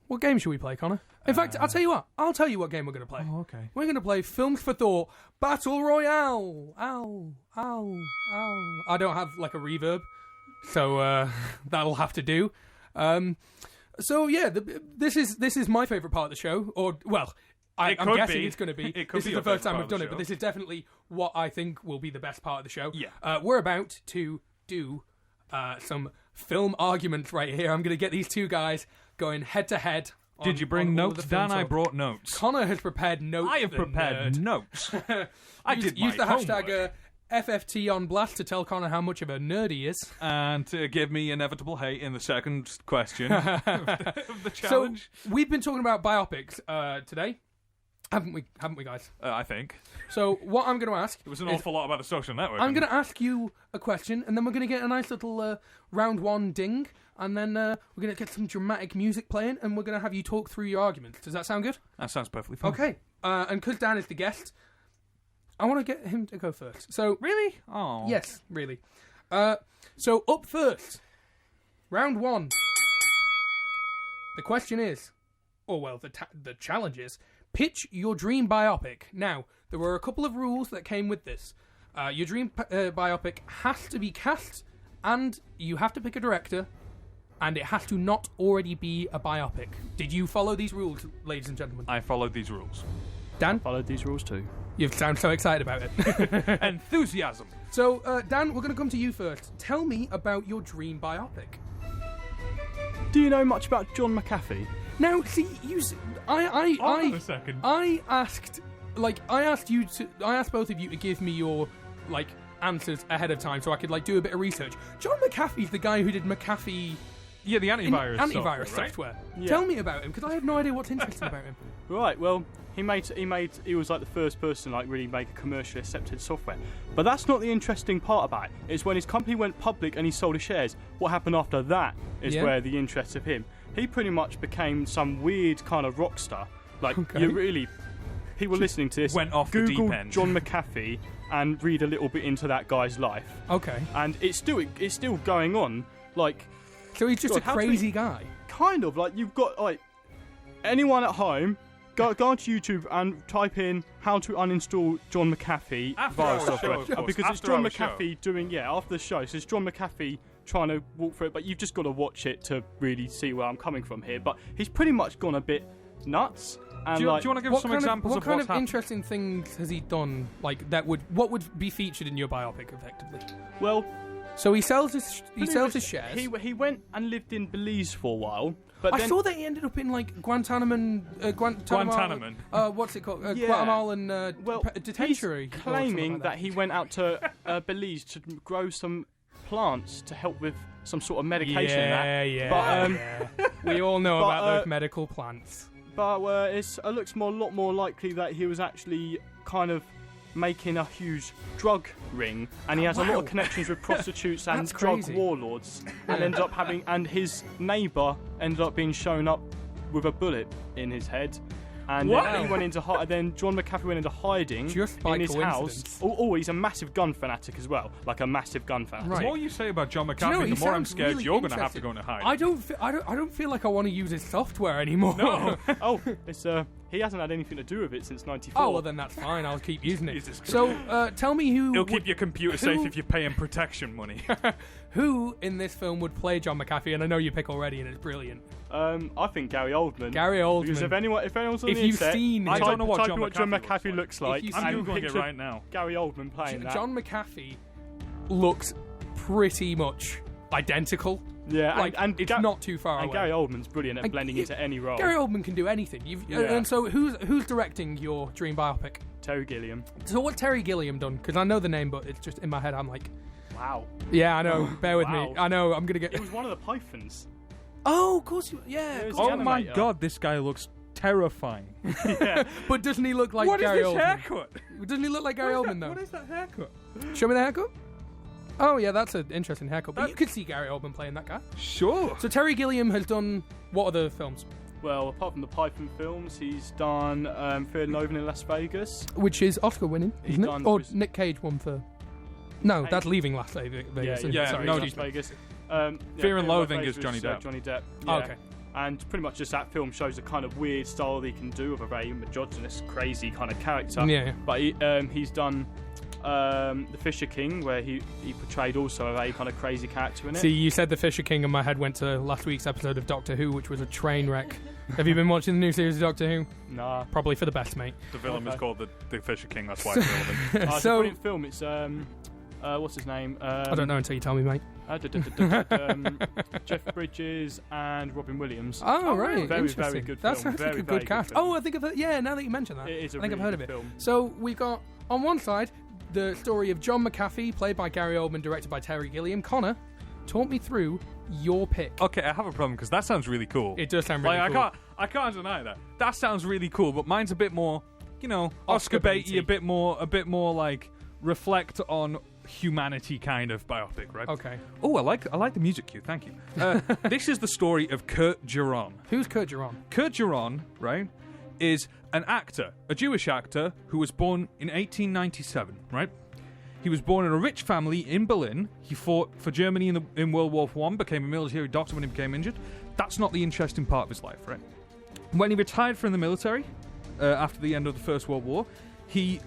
What game should we play, Connor? In fact, I'll tell you what. I'll tell you what game we're going to play. Oh, okay. We're going to play Films for Thought Battle Royale. Ow, ow, ow. I don't have like a reverb, so that'll have to do. So yeah, this is my favourite part of the show. Or well, I'm guessing it's going to be. This is the first time we've done it, but this is definitely what I think will be the best part of the show. Yeah. We're about to do some film arguments right here. I'm going to get these two guys going head to head. Did you bring notes, Dan? I brought notes. Connor has prepared notes. I have prepared notes. I did use the homework. hashtag FFT on blast to tell Connor how much of a nerd he is, and to give me inevitable hate in the second question of the challenge. So we've been talking about biopics today, haven't we, guys? I think. So what I'm going to ask... It was an awful lot about The Social Network. I'm going to ask you a question, and then we're going to get a nice little round one ding, and then we're going to get some dramatic music playing, and we're going to have you talk through your arguments. Does that sound good? That sounds perfectly fine. Okay. And because Dan is the guest, I want to get him to go first. So Really? Oh. Yes, really. So up first, round one. The question is, the challenge is, pitch your dream biopic. Now, there were a couple of rules that came with this. Your dream biopic has to be cast, and you have to pick a director, and it has to not already be a biopic. Did you follow these rules, ladies and gentlemen? I followed these rules. Dan? Followed these rules too. You sound so excited about it. Enthusiasm. So, Dan, we're going to come to you first. Tell me about your dream biopic. Do you know much about John McAfee? Now, see, Hold on a second. I asked both of you to give me your answers ahead of time so I could do a bit of research. John McAfee's the guy who did McAfee. Yeah, the antivirus software. Right? Yeah. Tell me about him because I have no idea what's interesting about him. Right. Well, he was like the first person to really make a commercially accepted software. But that's not the interesting part about it. It's when his company went public and he sold his shares. What happened after that is where the interest of him. He pretty much became some weird kind of rock star. People listening to this went off the Google deep end. John McAfee and read a little bit into that guy's life. Okay. And it's still going on. So he's just a crazy guy. Kind of you've got anyone at home. Go onto YouTube and type in how to uninstall John McAfee virus software because it's John McAfee doing after the show. So it's John McAfee trying to walk through it, but you've just got to watch it to really see where I'm coming from here. But he's pretty much gone a bit nuts. And do you want to give us some examples what of kind what's of interesting things has he done? What would be featured in your biopic, effectively? Well, so he sells his shares. He went and lived in Belize for a while. But I saw that he ended up in Guantanamo. What's it called? Guatemalan detention. He's claiming that he went out to Belize to grow some plants to help with some sort of medication. But we all know about those medical plants. But it looks a lot more likely that he was actually kind of making a huge drug ring, and he has a lot of connections with prostitutes and drug warlords, and his neighbour ended up being shown up with a bullet in his head. And then he went into then John McAfee went into hiding just by in his house. Oh, he's a massive gun fanatic as well, a massive gun fanatic. The more you say about John McAfee, the more I'm scared really you're going to have to go into hiding. I don't feel like I want to use his software anymore. No. It's he hasn't had anything to do with it since '94. Oh well, then that's fine. I'll keep using it. So tell me who. He'll keep your computer safe if you pay him protection money. Who in this film would play John McAfee? And I know you pick already, and it's brilliant. I think Gary Oldman. Gary Oldman. Because if anyone's on the internet, I don't know what John McAfee looks like. I'm googling it right now. Gary Oldman playing that. John McAfee looks pretty much identical Yeah, Like, and it's not too far and away. Gary Oldman's brilliant at And blending into any role. Gary Oldman can do anything. And so who's directing your dream biopic? Terry Gilliam. So what's Terry Gilliam done? Because I know the name, but it's just in my head. I'm like, Wow. yeah, I know. Bear with Wow. me. I know. I'm gonna get. It was one of the Pythons. Oh, of course. Yeah. It was Oh the my animator. god, this guy looks terrifying. But doesn't he look like What is Gary this Oldman? haircut? Doesn't he look like Gary Oldman though? What is that haircut? Show me the haircut. Oh yeah, that's an interesting haircut. But you could see Gary Oldman playing that guy. Sure. So Terry Gilliam has done what other films? Well, apart from the Python films, he's done Fear and Loathing in Las Vegas. Which is Oscar winning, He's isn't it? done Or Pris- Nick Cage won for. No, that's Leaving Las Vegas. isn't it? yeah, Sorry, no, Las he's- Vegas. Fear and Las Loathing Vegas is Johnny was, Depp. Johnny Depp. Oh, Yeah. okay. And pretty much just that film shows the kind of weird style that he can do of a very misogynist, crazy kind of character. Yeah. But he's done The Fisher King, where he portrayed also a very kind of crazy character in it. See, you said The Fisher King, and my head went to last week's episode of Doctor Who, which was a train wreck. Have you been watching the new series of Doctor Who? Nah. Probably for the best, mate. The villain Okay. is called the Fisher King. That's why it's relevant. It's a brilliant film. It's what's his name? I don't know until you tell me, mate. Jeff Bridges and Robin Williams. Oh, right. Very, Interesting. very good That's film. actually Very, a very good cast. film. Oh, I think of it. Yeah, now that you mention that. It is a I think really I've heard of good it. film. So we've got, on one side, the story of John McAfee, played by Gary Oldman, directed by Terry Gilliam. Connor, talk me through your pick. Okay, I have a problem because that sounds really cool. It does sound really like, cool. I can't deny that. That sounds really cool, but mine's a bit more, Oscar Oscar baity, baity. a bit more like reflect on humanity kind of biopic, right? Okay. Oh, I like the music cue. Thank you. This is the story of Kurt Geron. Who's Kurt Geron? Kurt Geron, right, is an actor, a Jewish actor who was born in 1897, right? He was born in a rich family in Berlin. He fought for Germany in World War I, became a military doctor when he became injured. That's not the interesting part of his life, right? When he retired from the military, after the end of the First World War, he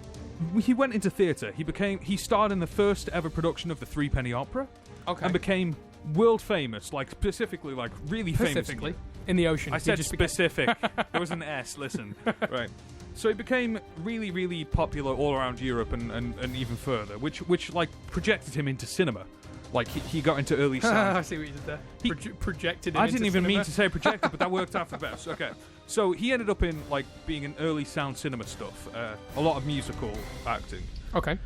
went into theatre. He starred in the first ever production of the Three Penny Opera, and became world famous, like specifically, like really famous. Specifically, in the ocean. I He said just specific. There was an S. Listen, right. So he became really, really popular all around Europe and even further, which like projected him into cinema. Like he got into early sound. I see what you did there. Projected him I didn't into even mean cinema. to say projected, but that worked out for the best. Okay, so he ended up in like being in early sound cinema stuff, a lot of musical acting. Okay.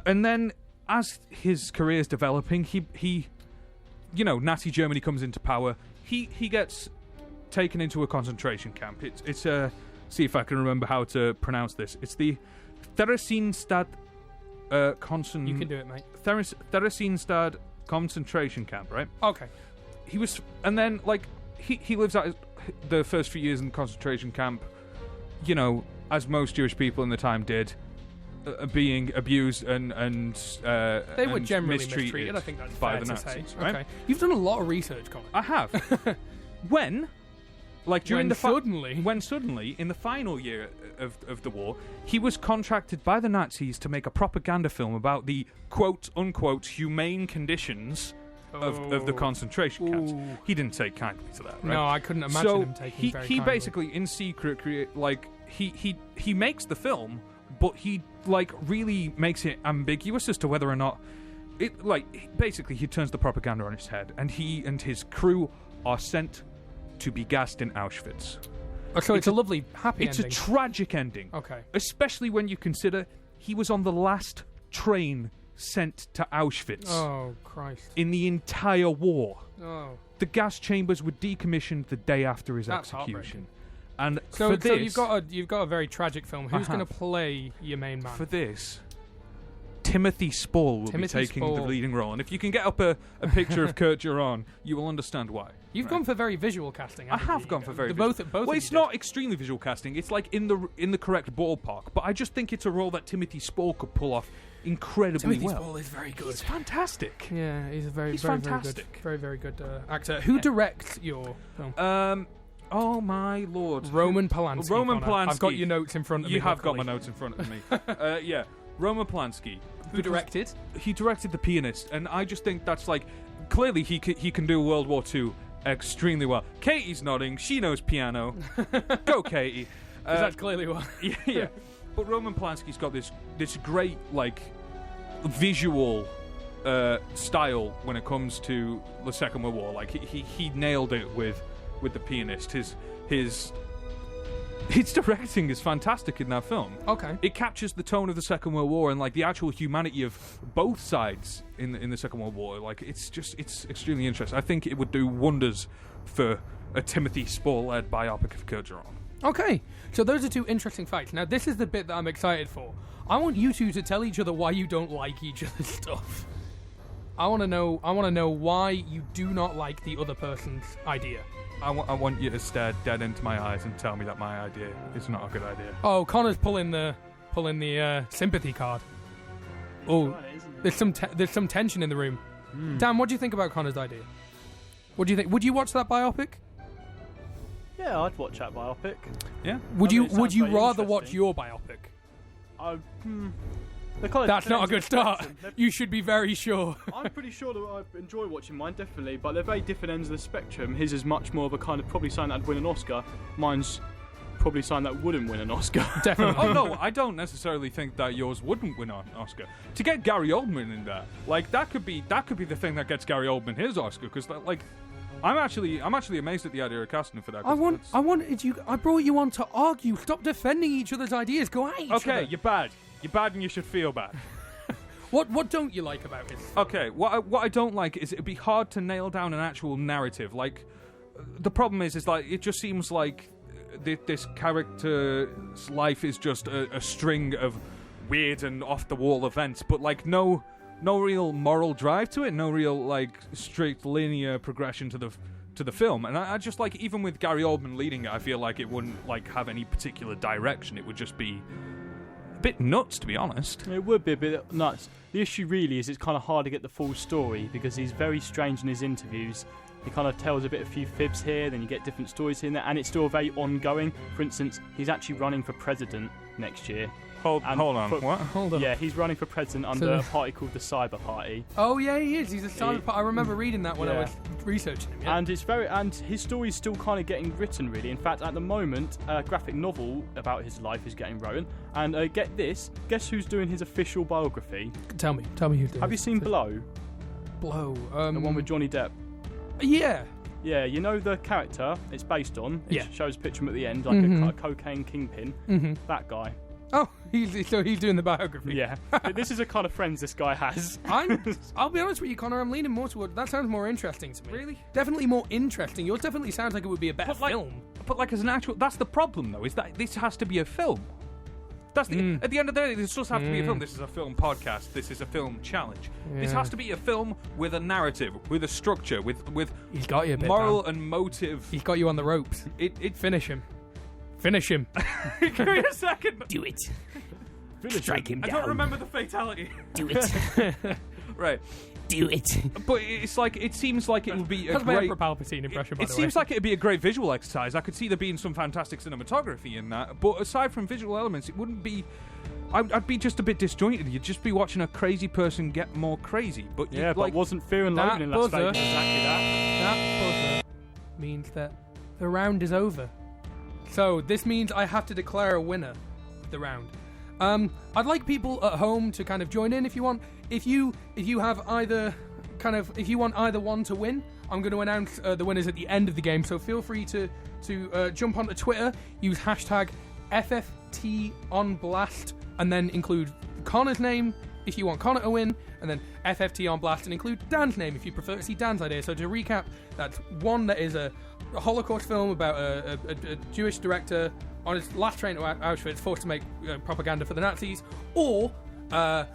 And then as his career is developing, he Nazi Germany comes into power. He gets taken into a concentration camp. It's see if I can remember how to pronounce this. It's the Theresienstadt You can do it, mate. Theresienstadt concentration camp, right? Okay. He was, and then like he lives out the first few years in the concentration camp, as most Jewish people in the time did, being abused and They were and generally mistreated mistreated. I think that's by fair the to Nazis, say. right? Okay. You've done a lot of research, Colin. I have. When When suddenly in the final year of the war, he was contracted by the Nazis to make a propaganda film about the quote unquote humane conditions of the concentration camps. Ooh. He didn't take kindly to that, right? No, I couldn't imagine So him taking he very he kindly. basically in secret he makes the film, but he like really makes it ambiguous as to whether or not it basically he turns the propaganda on his head, and he and his crew are sent to be gassed in Auschwitz. Oh, so it's a lovely, happy It's ending. a tragic ending. Okay. Especially when you consider he was on the last train sent to Auschwitz Oh, Christ. in the entire war. Oh. The gas chambers were decommissioned the day after his That's execution. And So, for this, you've got a very tragic film. Who's going to play your main man? for this, Timothy Spall will Timothy be taking the Spall. leading role. And if you can get up a picture of Kurt Geron, you will understand why. You've gone for very visual casting. I haven't have you? gone for very both. visual. Both. Well, of it's you did. not extremely visual casting. It's like in the correct ballpark. But I just think it's a role that Timothy Spall could pull off incredibly Timothy well. Spall is very good. He's fantastic. Yeah, he's a very, He's very, fantastic. very good actor. Who directs your film? Oh my lord, Roman Polanski. Roman Connor. Polanski. I've got your notes in front of me. You have got my luckily. notes in front of me. Yeah, Roman Polanski. Who directed? He directed The Pianist, and I just think that's like clearly he can do World War II extremely well. Katie's nodding; she knows piano. Go, Katie. That's clearly what. Yeah. But Roman Polanski's got this great like visual style when it comes to the Second World War. Like he nailed it with The Pianist. His directing is fantastic in that film. Okay. It captures the tone of the Second World War and like the actual humanity of both sides in the Second World War. Like it's extremely interesting. I think it would do wonders for a Timothy Spall-led biopic of Kurt Geron. Okay, so those are two interesting facts. Now, this is the bit that I'm excited for. I want you two to tell each other why you don't like each other's stuff. I want to know why you do not like the other person's idea. I want you to stare dead into my eyes and tell me that my idea is not a good idea. Oh, Connor's pulling the sympathy card. Oh, there's some tension in the room. Dan, what do you think about Connor's idea? What do you think? Would you watch that biopic? Yeah, I'd watch that biopic. Yeah. Would you rather watch your biopic? That's not a good start. You should be very sure. I'm pretty sure that I enjoy watching mine, definitely, but they're very different ends of the spectrum. His is much more of a kind of probably something that'd win an Oscar. Mine's probably something that wouldn't win an Oscar. Definitely. Oh no, I don't necessarily think that yours wouldn't win an Oscar. To get Gary Oldman in there, like that could be the thing that gets Gary Oldman his Oscar, because like. I'm actually amazed at the idea of casting him for that. I brought you on to argue. Stop defending each other's ideas. Go at each other. Okay, you're bad. You're bad, and you should feel bad. What don't you like about it? Okay, what I don't like is it'd be hard to nail down an actual narrative. Like, the problem is like it just seems like this character's life is just a string of weird and off the wall events, but like no real moral drive to it, no real like strict linear progression to the film. And I just like, even with Gary Oldman leading it, I feel like it wouldn't like have any particular direction. It would just be a bit nuts, to be honest. It would be a bit nuts. The issue really is it's kind of hard to get the full story because he's very strange in his interviews. He kind of tells a few fibs here, then you get different stories in there, and it's still very ongoing. For instance, he's actually running for president next year. Hold on. What? Hold on. Yeah, he's running for president under a party called the Cyber Party. Oh yeah, he is. He's a Cyber Party. I remember reading that when I was researching him. Yeah. And his story's still kind of getting written, really. In fact, at the moment, a graphic novel about his life is getting written. And get this, guess who's doing his official biography? Tell me who's doing. Have you seen Blow? Blow. The one with Johnny Depp. Yeah. Yeah, you know the character it's based on. It shows a picture of him at the end, like a cocaine kingpin. Mm-hmm. That guy. Oh, he's doing the biography. Yeah. This is the kind of friends this guy has. I'll be honest with you, Connor, I'm leaning more toward... That sounds more interesting to me. Really? Definitely more interesting. Yours definitely sounds like it would be a better film. But like as an actual... That's the problem, though, is that this has to be a film. That's the At the end of the day, this does have to be a film. This is a film podcast. This is a film challenge. Yeah. This has to be a film with a narrative, with a structure, with He's got you a bit, moral Dan. and motive. He's got you on the ropes. Finish him. Finish him. Give me a second. Do it. Strike him down. I don't remember the fatality. Do it. Right. Do it. But it's like, it seems like it would be a great... That's my Palpatine impression, by the way. It seems like it would be a great visual exercise. I could see there being some fantastic cinematography in that. But aside from visual elements, it wouldn't be... I'd be just a bit disjointed. You'd just be watching a crazy person get more crazy. But yeah, but wasn't Fear and Loathing in Las Vegas exactly that? That buzzer means that the round is over. So this means I have to declare a winner of the round. I'd like people at home to kind of join in if you want. If you have either if you want either one to win, I'm going to announce the winners at the end of the game. So feel free to jump onto Twitter, use hashtag FFTOnBlast, and then include Connor's name if you want Connor to win, and then FFTOnBlast, and include Dan's name if you prefer to see Dan's idea. So to recap, that's one that is a Holocaust film about a Jewish director on his last train to Auschwitz, forced to make propaganda for the Nazis, or John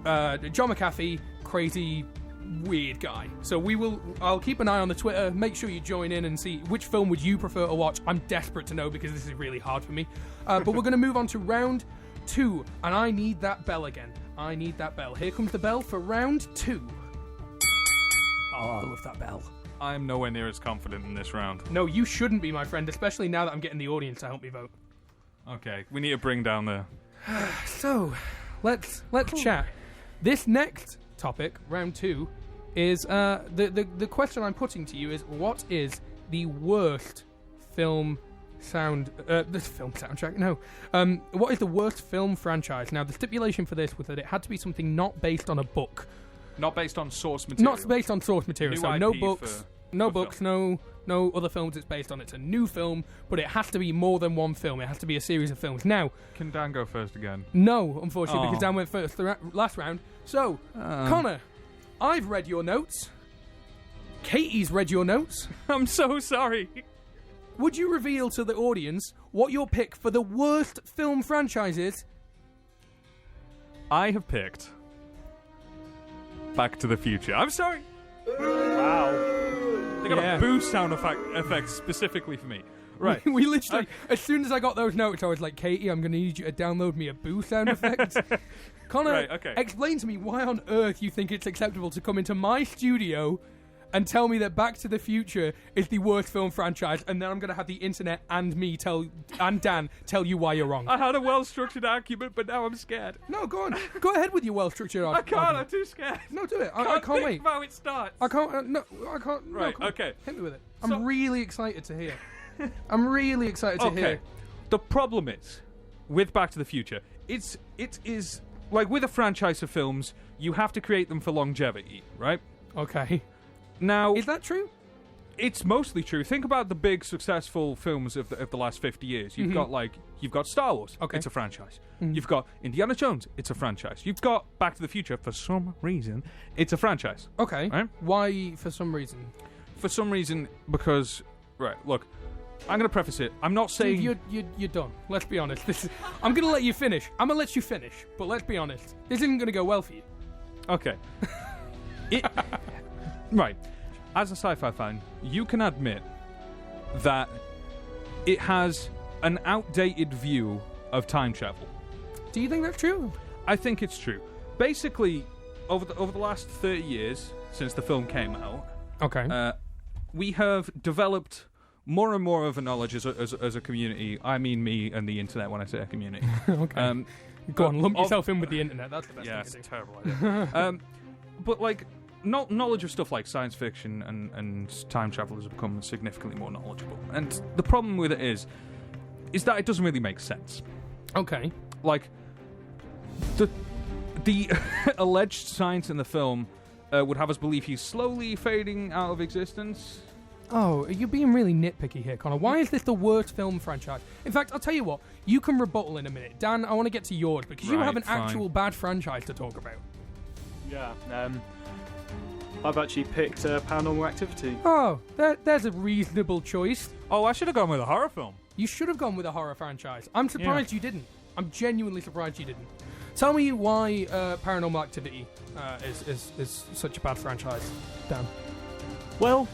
McAfee, crazy, weird guy. So I'll keep an eye on the Twitter, make sure you join in and see which film would you prefer to watch. I'm desperate to know because this is really hard for me. But we're going to move on to round 2, and I need that bell again. I need that bell. Here comes the bell for round 2. Oh, I love that bell. I'm nowhere near as confident in this round. No, you shouldn't be, my friend, especially now that I'm getting the audience to help me vote. Okay, we need to bring down the... So, let's chat. This next topic, round 2, is the question I'm putting to you is, what is the worst film soundtrack? No. What is the worst film franchise? Now, the stipulation for this was that it had to be something not based on a book. Not based on source material. Not based on source material. New So IP no books, film. no other films it's based on. It's a new film, but it has to be more than one film. It has to be a series of films. Now, Can Dan go first again? no, unfortunately, Oh. because Dan went first last round. So, Connor, I've read your notes. Katie's read your notes. I'm so sorry. Would you reveal to the audience what your pick for the worst film franchise is? I have picked Back to the Future. I'm sorry. Wow. They got Yeah. a boo sound effect specifically for me. Right. We literally, as soon as I got those notes, I was like, Katie, I'm going to need you to download me a boo sound effect. Connor, Right, okay. explain to me why on earth you think it's acceptable to come into my studio and tell me that Back to the Future is the worst film franchise, and then I'm going to have the internet and Dan tell you why you're wrong. I had a well-structured argument, but now I'm scared. No, go on. Go ahead with your well-structured I argument. can't. I'm too scared. No, do it. I can't think wait. of how it starts. I can't. No, I can't. No, Right, come on. okay. Hit me with it. So- I'm really excited to hear. I'm really excited to Okay. hear. The problem is with Back to the Future, it is like with a franchise of films, you have to create them for longevity, right? Okay. Now, Is that true? it's mostly true. Think about the big successful films of the last 50 years. You've got Star Wars. Okay. It's a franchise. You've got Indiana Jones. It's a franchise. You've got Back to the Future. For some reason, it's a franchise. Okay. Right? Why, for some reason? For some reason, because look, I'm going to preface it. I'm not saying Steve, you're done. Let's be honest. I'm going to let you finish. I'm going to let you finish. But let's be honest. This isn't going to go well for you. Okay. Right. As a sci-fi fan, you can admit that it has an outdated view of time travel. Do you think that's true? I think it's true. Basically, over the last 30 years since the film came out, Okay. we have developed more and more of a knowledge as a community. I mean me and the internet when I say a community. Okay. Go on, lump yourself in with the internet. That's the best Yeah, thing it's to a do. terrible idea. But like, knowledge of stuff like science fiction and time travel has become significantly more knowledgeable. And the problem with it is that it doesn't really make sense. Okay. Like, the alleged science in the film would have us believe he's slowly fading out of existence. Oh, you're being really nitpicky here, Connor. Why is this the worst film franchise? In fact, I'll tell you what. You can rebuttal in a minute. Dan, I want to get to yours because you Right, have an fine. actual bad franchise to talk about. Yeah. I've actually picked Paranormal Activity. Oh, there's a reasonable choice. Oh, I should have gone with a horror film. You should have gone with a horror franchise. I'm surprised you didn't. I'm genuinely surprised you didn't. Tell me why Paranormal Activity is such a bad franchise, Dan. Well,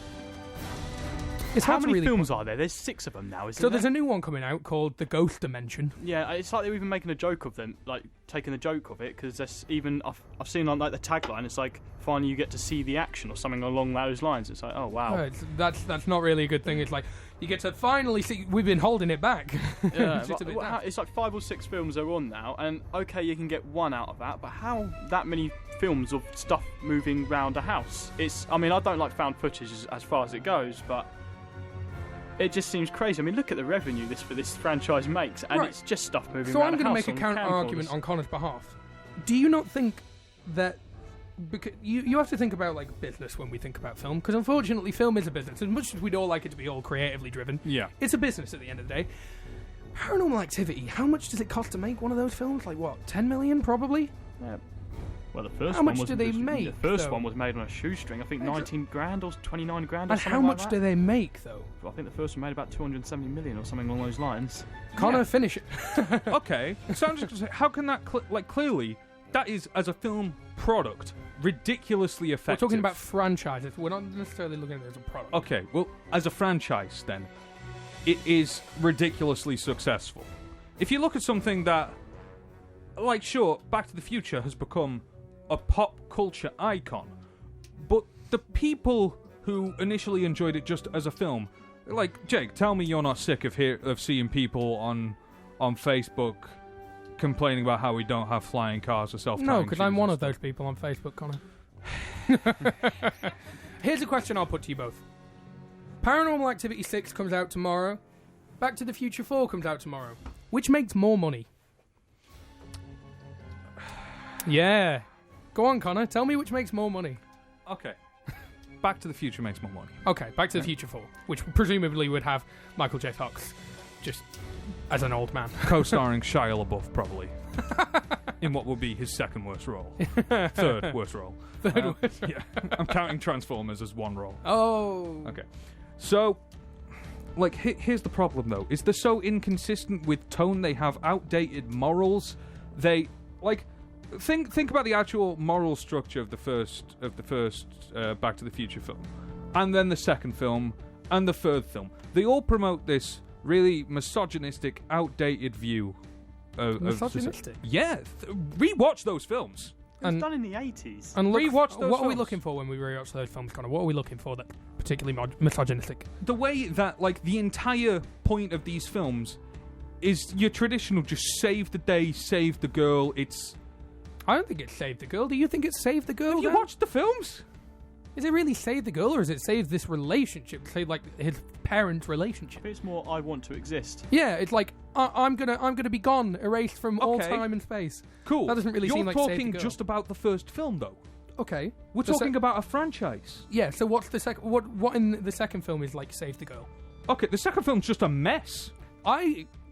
It's how hard to many really films are there? There's 6 of them now, isn't So there? there's a new one coming out called The Ghost Dimension. Yeah, it's like they're even making a joke of them, like taking the joke of it, because there's even I've seen on like the tagline. It's like finally you get to see the action or something along those lines. It's like, oh wow. That's not really a good thing. It's like you get to finally see. We've been holding it back. Yeah, It's just a bit daft. it's like 5 or 6 films are on now, and okay, you can get one out of that, but how that many films of stuff moving around a house? I mean, I don't like found footage as far as it goes, but it just seems crazy. I mean, look at the revenue this franchise makes, and Right. it's just stuff moving So around I'm a going to house make a on counter argument camcorders. on Connor's behalf. Do you not think that because you have to think about like business when we think about film? Because unfortunately, film is a business. As much as we'd all like it to be all creatively driven, Yeah. it's a business at the end of the day. Paranormal Activity. How much does it cost to make one of those films? Like what, 10 million probably? Yeah. Well, the first How much one was do they the make, first though? one was made on a shoestring. I think 19 grand or 29 grand or And something how like much that. do they make though? I think the first one made about 270 million or something along those lines. Connor, finish it. Okay, so I'm just going to say, how can that clearly that is as a film product ridiculously We're effective. talking about franchises. We're not necessarily looking at it as a product. Okay, well, as a franchise, then it is ridiculously successful. If you look at something that, like, sure, Back to the Future has become a pop culture icon, but the people who initially enjoyed it just as a film, like Jake, tell me you're not sick of seeing people on Facebook complaining about how we don't have flying cars or self-driving No, because I'm shoes one and of stuff. those people on Facebook, Connor. Here's a question I'll put to you both. Paranormal Activity 6 comes out tomorrow. Back to the Future 4 comes out tomorrow. Which makes more money? Yeah. Go on, Connor. Tell me which makes more money. Okay. Back to the Future makes more money. Okay, Back to the Future 4, which presumably would have Michael J. Fox just as an old man. Co-starring Shia LaBeouf, probably. In what will be his second worst role. Third worst role. Third worst role. Yeah. I'm counting Transformers as one role. Oh. Okay. So, like, here's the problem, though. Is they're so inconsistent with tone, they have outdated morals. They, like... Think about the actual moral structure of the first Back to the Future film, and then the second film, and the third film. They all promote this really misogynistic, outdated view of misogynistic. Rewatch those films. It was done in the 80s. And rewatch those what are we films. looking for when we rewatch those films, Connor? What are we looking for that particularly misogynistic? The way that, like, the entire point of these films is your traditional just save the day, save the girl. I don't think it saved the girl. Do you think it saved the girl? Have you watched the films? Is it really save the girl, or is it save this relationship? Save, like, his parents' relationship? It's more I want to exist. Yeah, it's like I'm gonna be gone, erased from all Okay. time and space. Cool. That doesn't really seem like save the You're talking girl. just about the first film, though. Okay. We're talking about a franchise. Yeah. So what's the second? What in the second film is like save the girl? Okay, the second film's just a mess.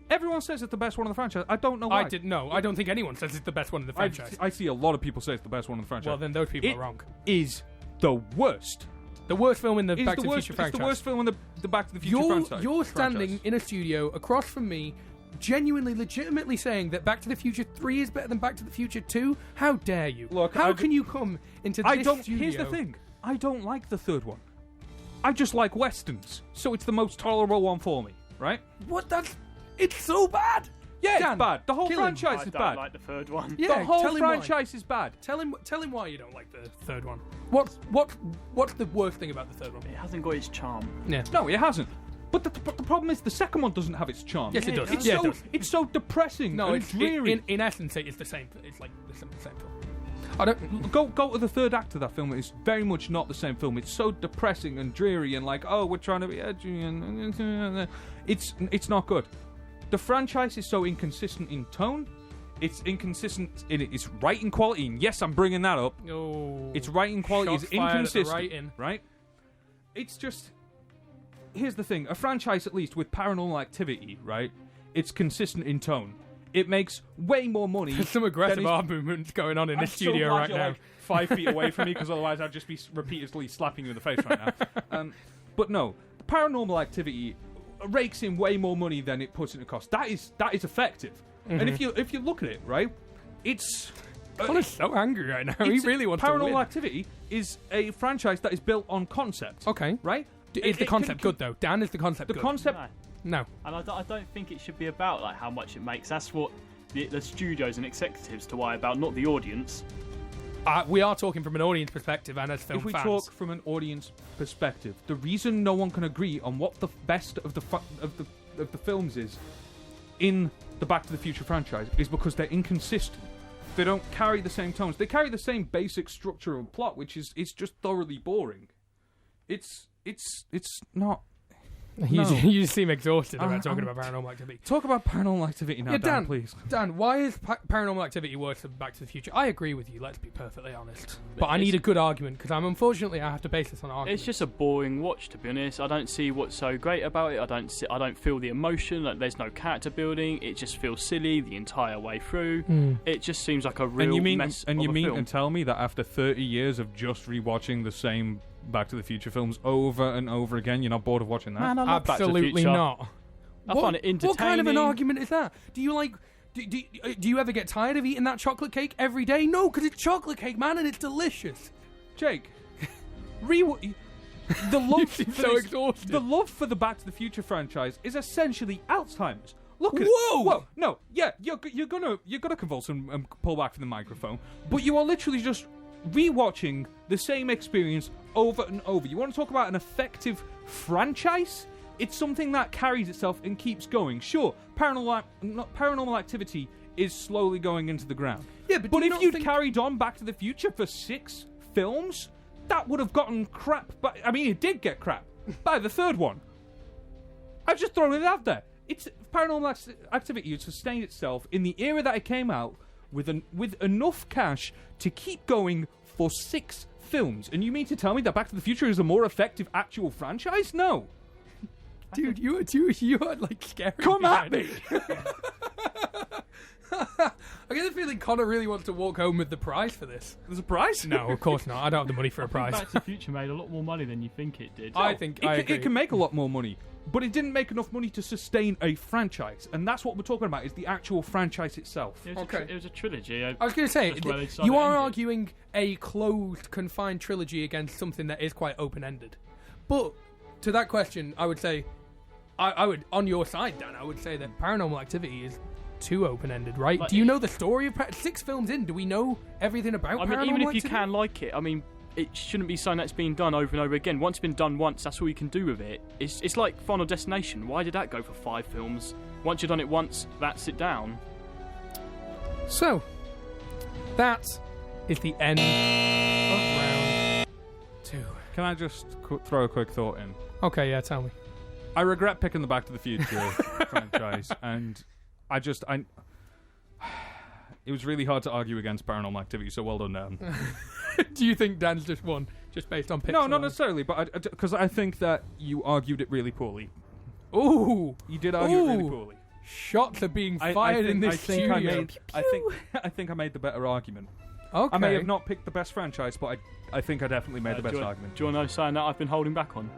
Everyone says it's the best one in the franchise. I don't know why. I don't think anyone says it's the best one in the franchise. I see a lot of people say it's the best one in the franchise. Well, then those people are wrong. Is the worst. The worst film in the Back to the Future It's franchise. the worst film in the Back to the Future franchise. You're standing in a studio across from me, genuinely, legitimately saying that Back to the Future 3 is better than Back to the Future 2? How dare you? Look, how can you come into this studio? Here's the thing. I don't like the third one. I just like westerns, so it's the most tolerable one for me, right? What? It's so bad. Yeah, Dan, it's bad. The whole kill him. franchise is I bad. don't like the third one. Yeah, the whole tell him why. franchise is bad. Tell him why you don't like the third one. What's the worst thing about the third one? It hasn't got its charm. Yeah. No, it hasn't. But the problem is the second one doesn't have its charm. Yes, it does. It's, Yeah, so, it does. it's so depressing. No, and it's dreary. in essence it's the same. It's like the same film. I don't Go to the third act of that film. It's very much not the same film. It's so depressing and dreary and like, oh, we're trying to be edgy and it's not good. The franchise is so inconsistent in tone. It's inconsistent in its writing quality. And yes, I'm bringing that up. Oh, its writing quality is shots fired at the inconsistent. writing. Right? It's just. Here's the thing: a franchise, at least with Paranormal Activity, right? It's consistent in tone. It makes way more money. There's some aggressive arm movements going on in the studio right now. Like 5 feet away from me, because otherwise I'd just be repeatedly slapping you in the face right now. But no, Paranormal Activity rakes in way more money than it puts into cost. That is effective. Mm-hmm. And if you look at it, right, it's. Connor's so angry right now. He really wants to win. Paranormal Activity is a franchise that is built on concept. Okay. Right? Is the concept good though? Dan, is the concept good? The concept. No. And I don't think it should be about like how much it makes. That's what the studios and executives to worry about, not the audience. We are talking from an audience perspective and as film fans. If we talk from an audience perspective, the reason no one can agree on what the best of the films is in the Back to the Future franchise is because they're inconsistent. They don't carry the same tones. They carry the same basic structure of plot, which is it's just thoroughly boring. It's not. You No. just seem exhausted about talking about Paranormal Activity. Talk about Paranormal Activity now, Yeah, Dan, please. Dan, why is Paranormal Activity worse than Back to the Future? I agree with you, let's be perfectly honest. But I need a good argument, because unfortunately I have to base this on argument. It's just a boring watch, to be honest. I don't see what's so great about it. I don't feel the emotion. Like, there's no character building. It just feels silly the entire way through. It just seems like a real mess of a film. And tell me that after 30 years of just rewatching the same Back to the Future films over and over again, you're not bored of watching that? Man, I love Back to the Absolutely Future. not. I find it entertaining. What kind of an argument is that? Do you like? Do you ever get tired of eating that chocolate cake every day? No, because it's chocolate cake, man, and it's delicious. Jake, the love for so exhausted. The love for the Back to the Future franchise is essentially Alzheimer's. Look at Whoa! it. Whoa! No, yeah, you're gonna convulse and pull back from the microphone, but you are literally just rewatching the same experience over and over. You want to talk about an effective franchise? It's something that carries itself and keeps going. Sure, Paranormal Activity is slowly going into the ground. Yeah, but if you'd carried on Back to the Future for 6 films, that would have gotten crap. But I mean, it did get crap by the third one. I've just thrown it out there. It's Paranormal Activity sustained itself in the era that it came out with enough cash to keep going for 6 films. And you mean to tell me that Back to the Future is a more effective actual franchise? No. Dude, you are like scary. Come at me! I get the feeling Connor really wants to walk home with the prize for this. There's a prize? No, of course not. I don't have the money for a prize. Back to the Future made a lot more money than you think it did. I think it can make a lot more money, but it didn't make enough money to sustain a franchise, and that's what we're talking about, is the actual franchise itself. It was a trilogy. I was going to say, That's where they you decided are to end it. arguing a closed, confined trilogy against something that is quite open-ended. But to that question, I would say, I would, on your side, Dan, I would say that Paranormal Activity is too open-ended, right? Like, do you know the story of 6 films in? Do we know everything about Paranormal even if Activity? you can like it, I mean, it shouldn't be something that's been done over and over again. Once it's been done once, that's all you can do with it. It's like Final Destination. Why did that go for 5 films? Once you've done it once, that's it down. So, that is the end of round 2. Can I just throw a quick thought in? Okay, yeah, tell me. I regret picking the Back to the Future franchise, and it was really hard to argue against Paranormal Activity, so well done, Dan. Do you think Dan's just won, just based on picks? No, not alone? necessarily, but because I think that you argued it really poorly. Ooh! You did argue it really poorly. Shots are being fired in this studio. I think I made the better argument. Okay. I may have not picked the best franchise, but I think I definitely made the best argument. Do you want to know something that I've been holding back on?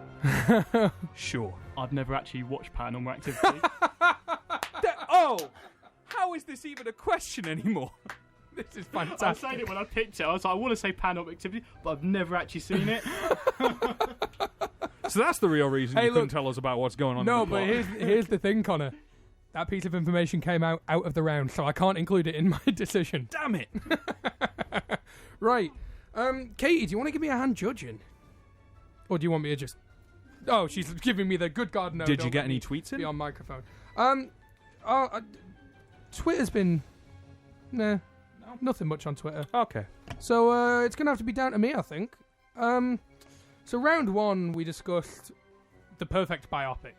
Sure. I've never actually watched Paranormal Activity. How is this even a question anymore? This is I fantastic. was saying it when I picked it. I was like, I want to say Paranormal Activity, but I've never actually seen it. So that's the real reason you couldn't look, tell us about what's going on No, in the but plot. here's the thing, Connor. That piece of information came out of the round, so I can't include it in my decision. Damn it! Right. Katie, do you want to give me a hand judging? Or do you want me to just... Oh, she's giving me the good God no. Did you don't get let any me tweets in? be on microphone. Twitter's been... Nah. Nothing much on Twitter. Okay. So it's going to have to be down to me, I think. So round 1, we discussed the perfect biopic.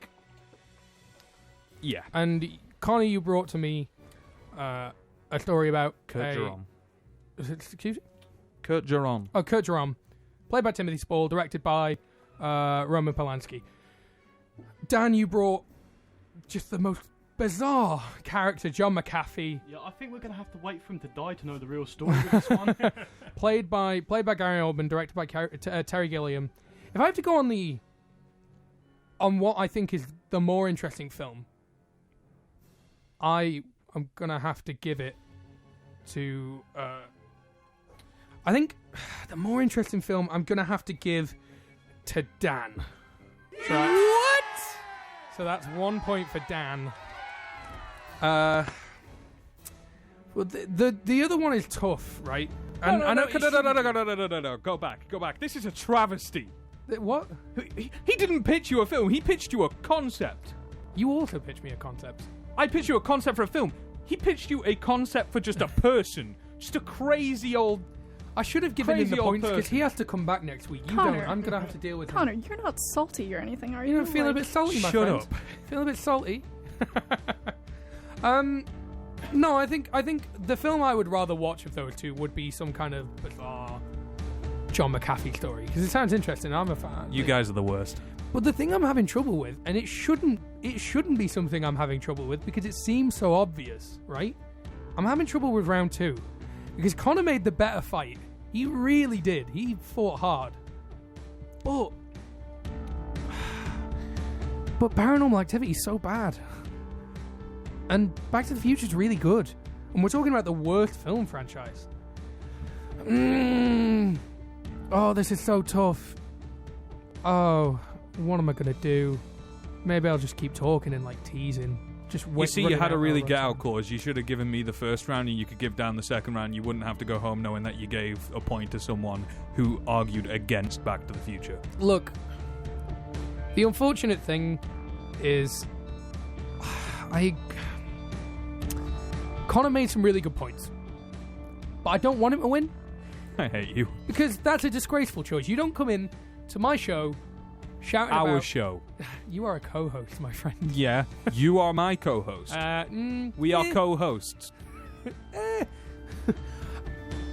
Yeah. And Connie, you brought to me a story about Kurt Jerome. Excuse me? Kurt Jerome. Oh, Kurt Jerome. Played by Timothy Spall, directed by Roman Polanski. Dan, you brought just the most bizarre character, John McAfee. Yeah, I think we're going to have to wait for him to die to know the real story of this one. Played by Gary Oldman, directed by Terry Gilliam. If I have to go on what I think is the more interesting film, I am going to have to give it to... I think the more interesting film I'm going to have to give to Dan. What? So that's 1 point for Dan. Well, the other one is tough, right? And No. Go back. This is a travesty. What? He didn't pitch you a film. He pitched you a concept. You also pitched me a concept. I pitched you a concept for a film. He pitched you a concept for just a person. Just a crazy old... I should have given him Crazy the old points because person. he has to come back next week. You Connor. don't. I'm going to have to deal with Connor, him. you're not salty or anything, are you? You don't feel a Like- bit salty, my Shut friend? up. Feel a bit salty? No, I think the film I would rather watch of those two would be some kind of bizarre John McAfee story because it sounds interesting. I'm a fan. You guys are the worst. But the thing I'm having trouble with, and it shouldn't be something I'm having trouble with because it seems so obvious, right? I'm having trouble with round 2 because Connor made the better fight. He really did. He fought hard. But Paranormal Activity is so bad. And Back to the Future is really good. And we're talking about the worst film franchise. Oh, this is so tough. Oh, what am I going to do? Maybe I'll just keep talking and teasing. You see, you had a really get-out clause. You should have given me the first round and you could give down the second round. You wouldn't have to go home knowing that you gave a point to someone who argued against Back to the Future. Look, the unfortunate thing is Connor made some really good points. But I don't want him to win. I hate you. Because that's a disgraceful choice. You don't come in to my show shouting Our about... show. You are a co-host, my friend. Yeah, you are my co-host. We are co-hosts.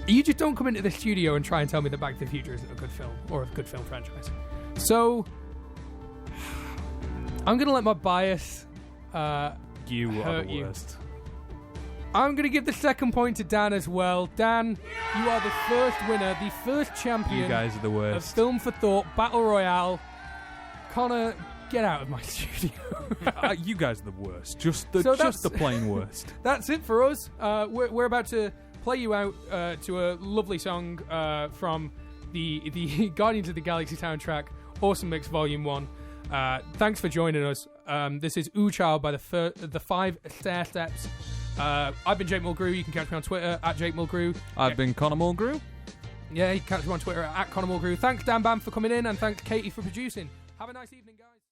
You just don't come into the studio and try and tell me that Back to the Future isn't a good film or a good film franchise. So, I'm going to let my bias You are hurt the you. worst. I'm going to give the second point to Dan as well. Dan, you are the first winner, the first champion You guys are the of worst. Film for Thought Battle Royale. Connor, get out of my studio. You guys are the worst. Just the plain worst. That's it for us. We're about to play you out to a lovely song from the Guardians of the Galaxy soundtrack, Awesome Mix Volume 1. Thanks for joining us. This is Ooh Child by the 5 Stair Steps. I've been Jake Mulgrew. You can catch me on Twitter at Jake Mulgrew. I've been Connaire Mulgrew. Yeah, you can catch me on Twitter at Connaire Mulgrew. Thanks, Dan Bam, for coming in, and thanks, Katie, for producing. Have a nice evening, guys.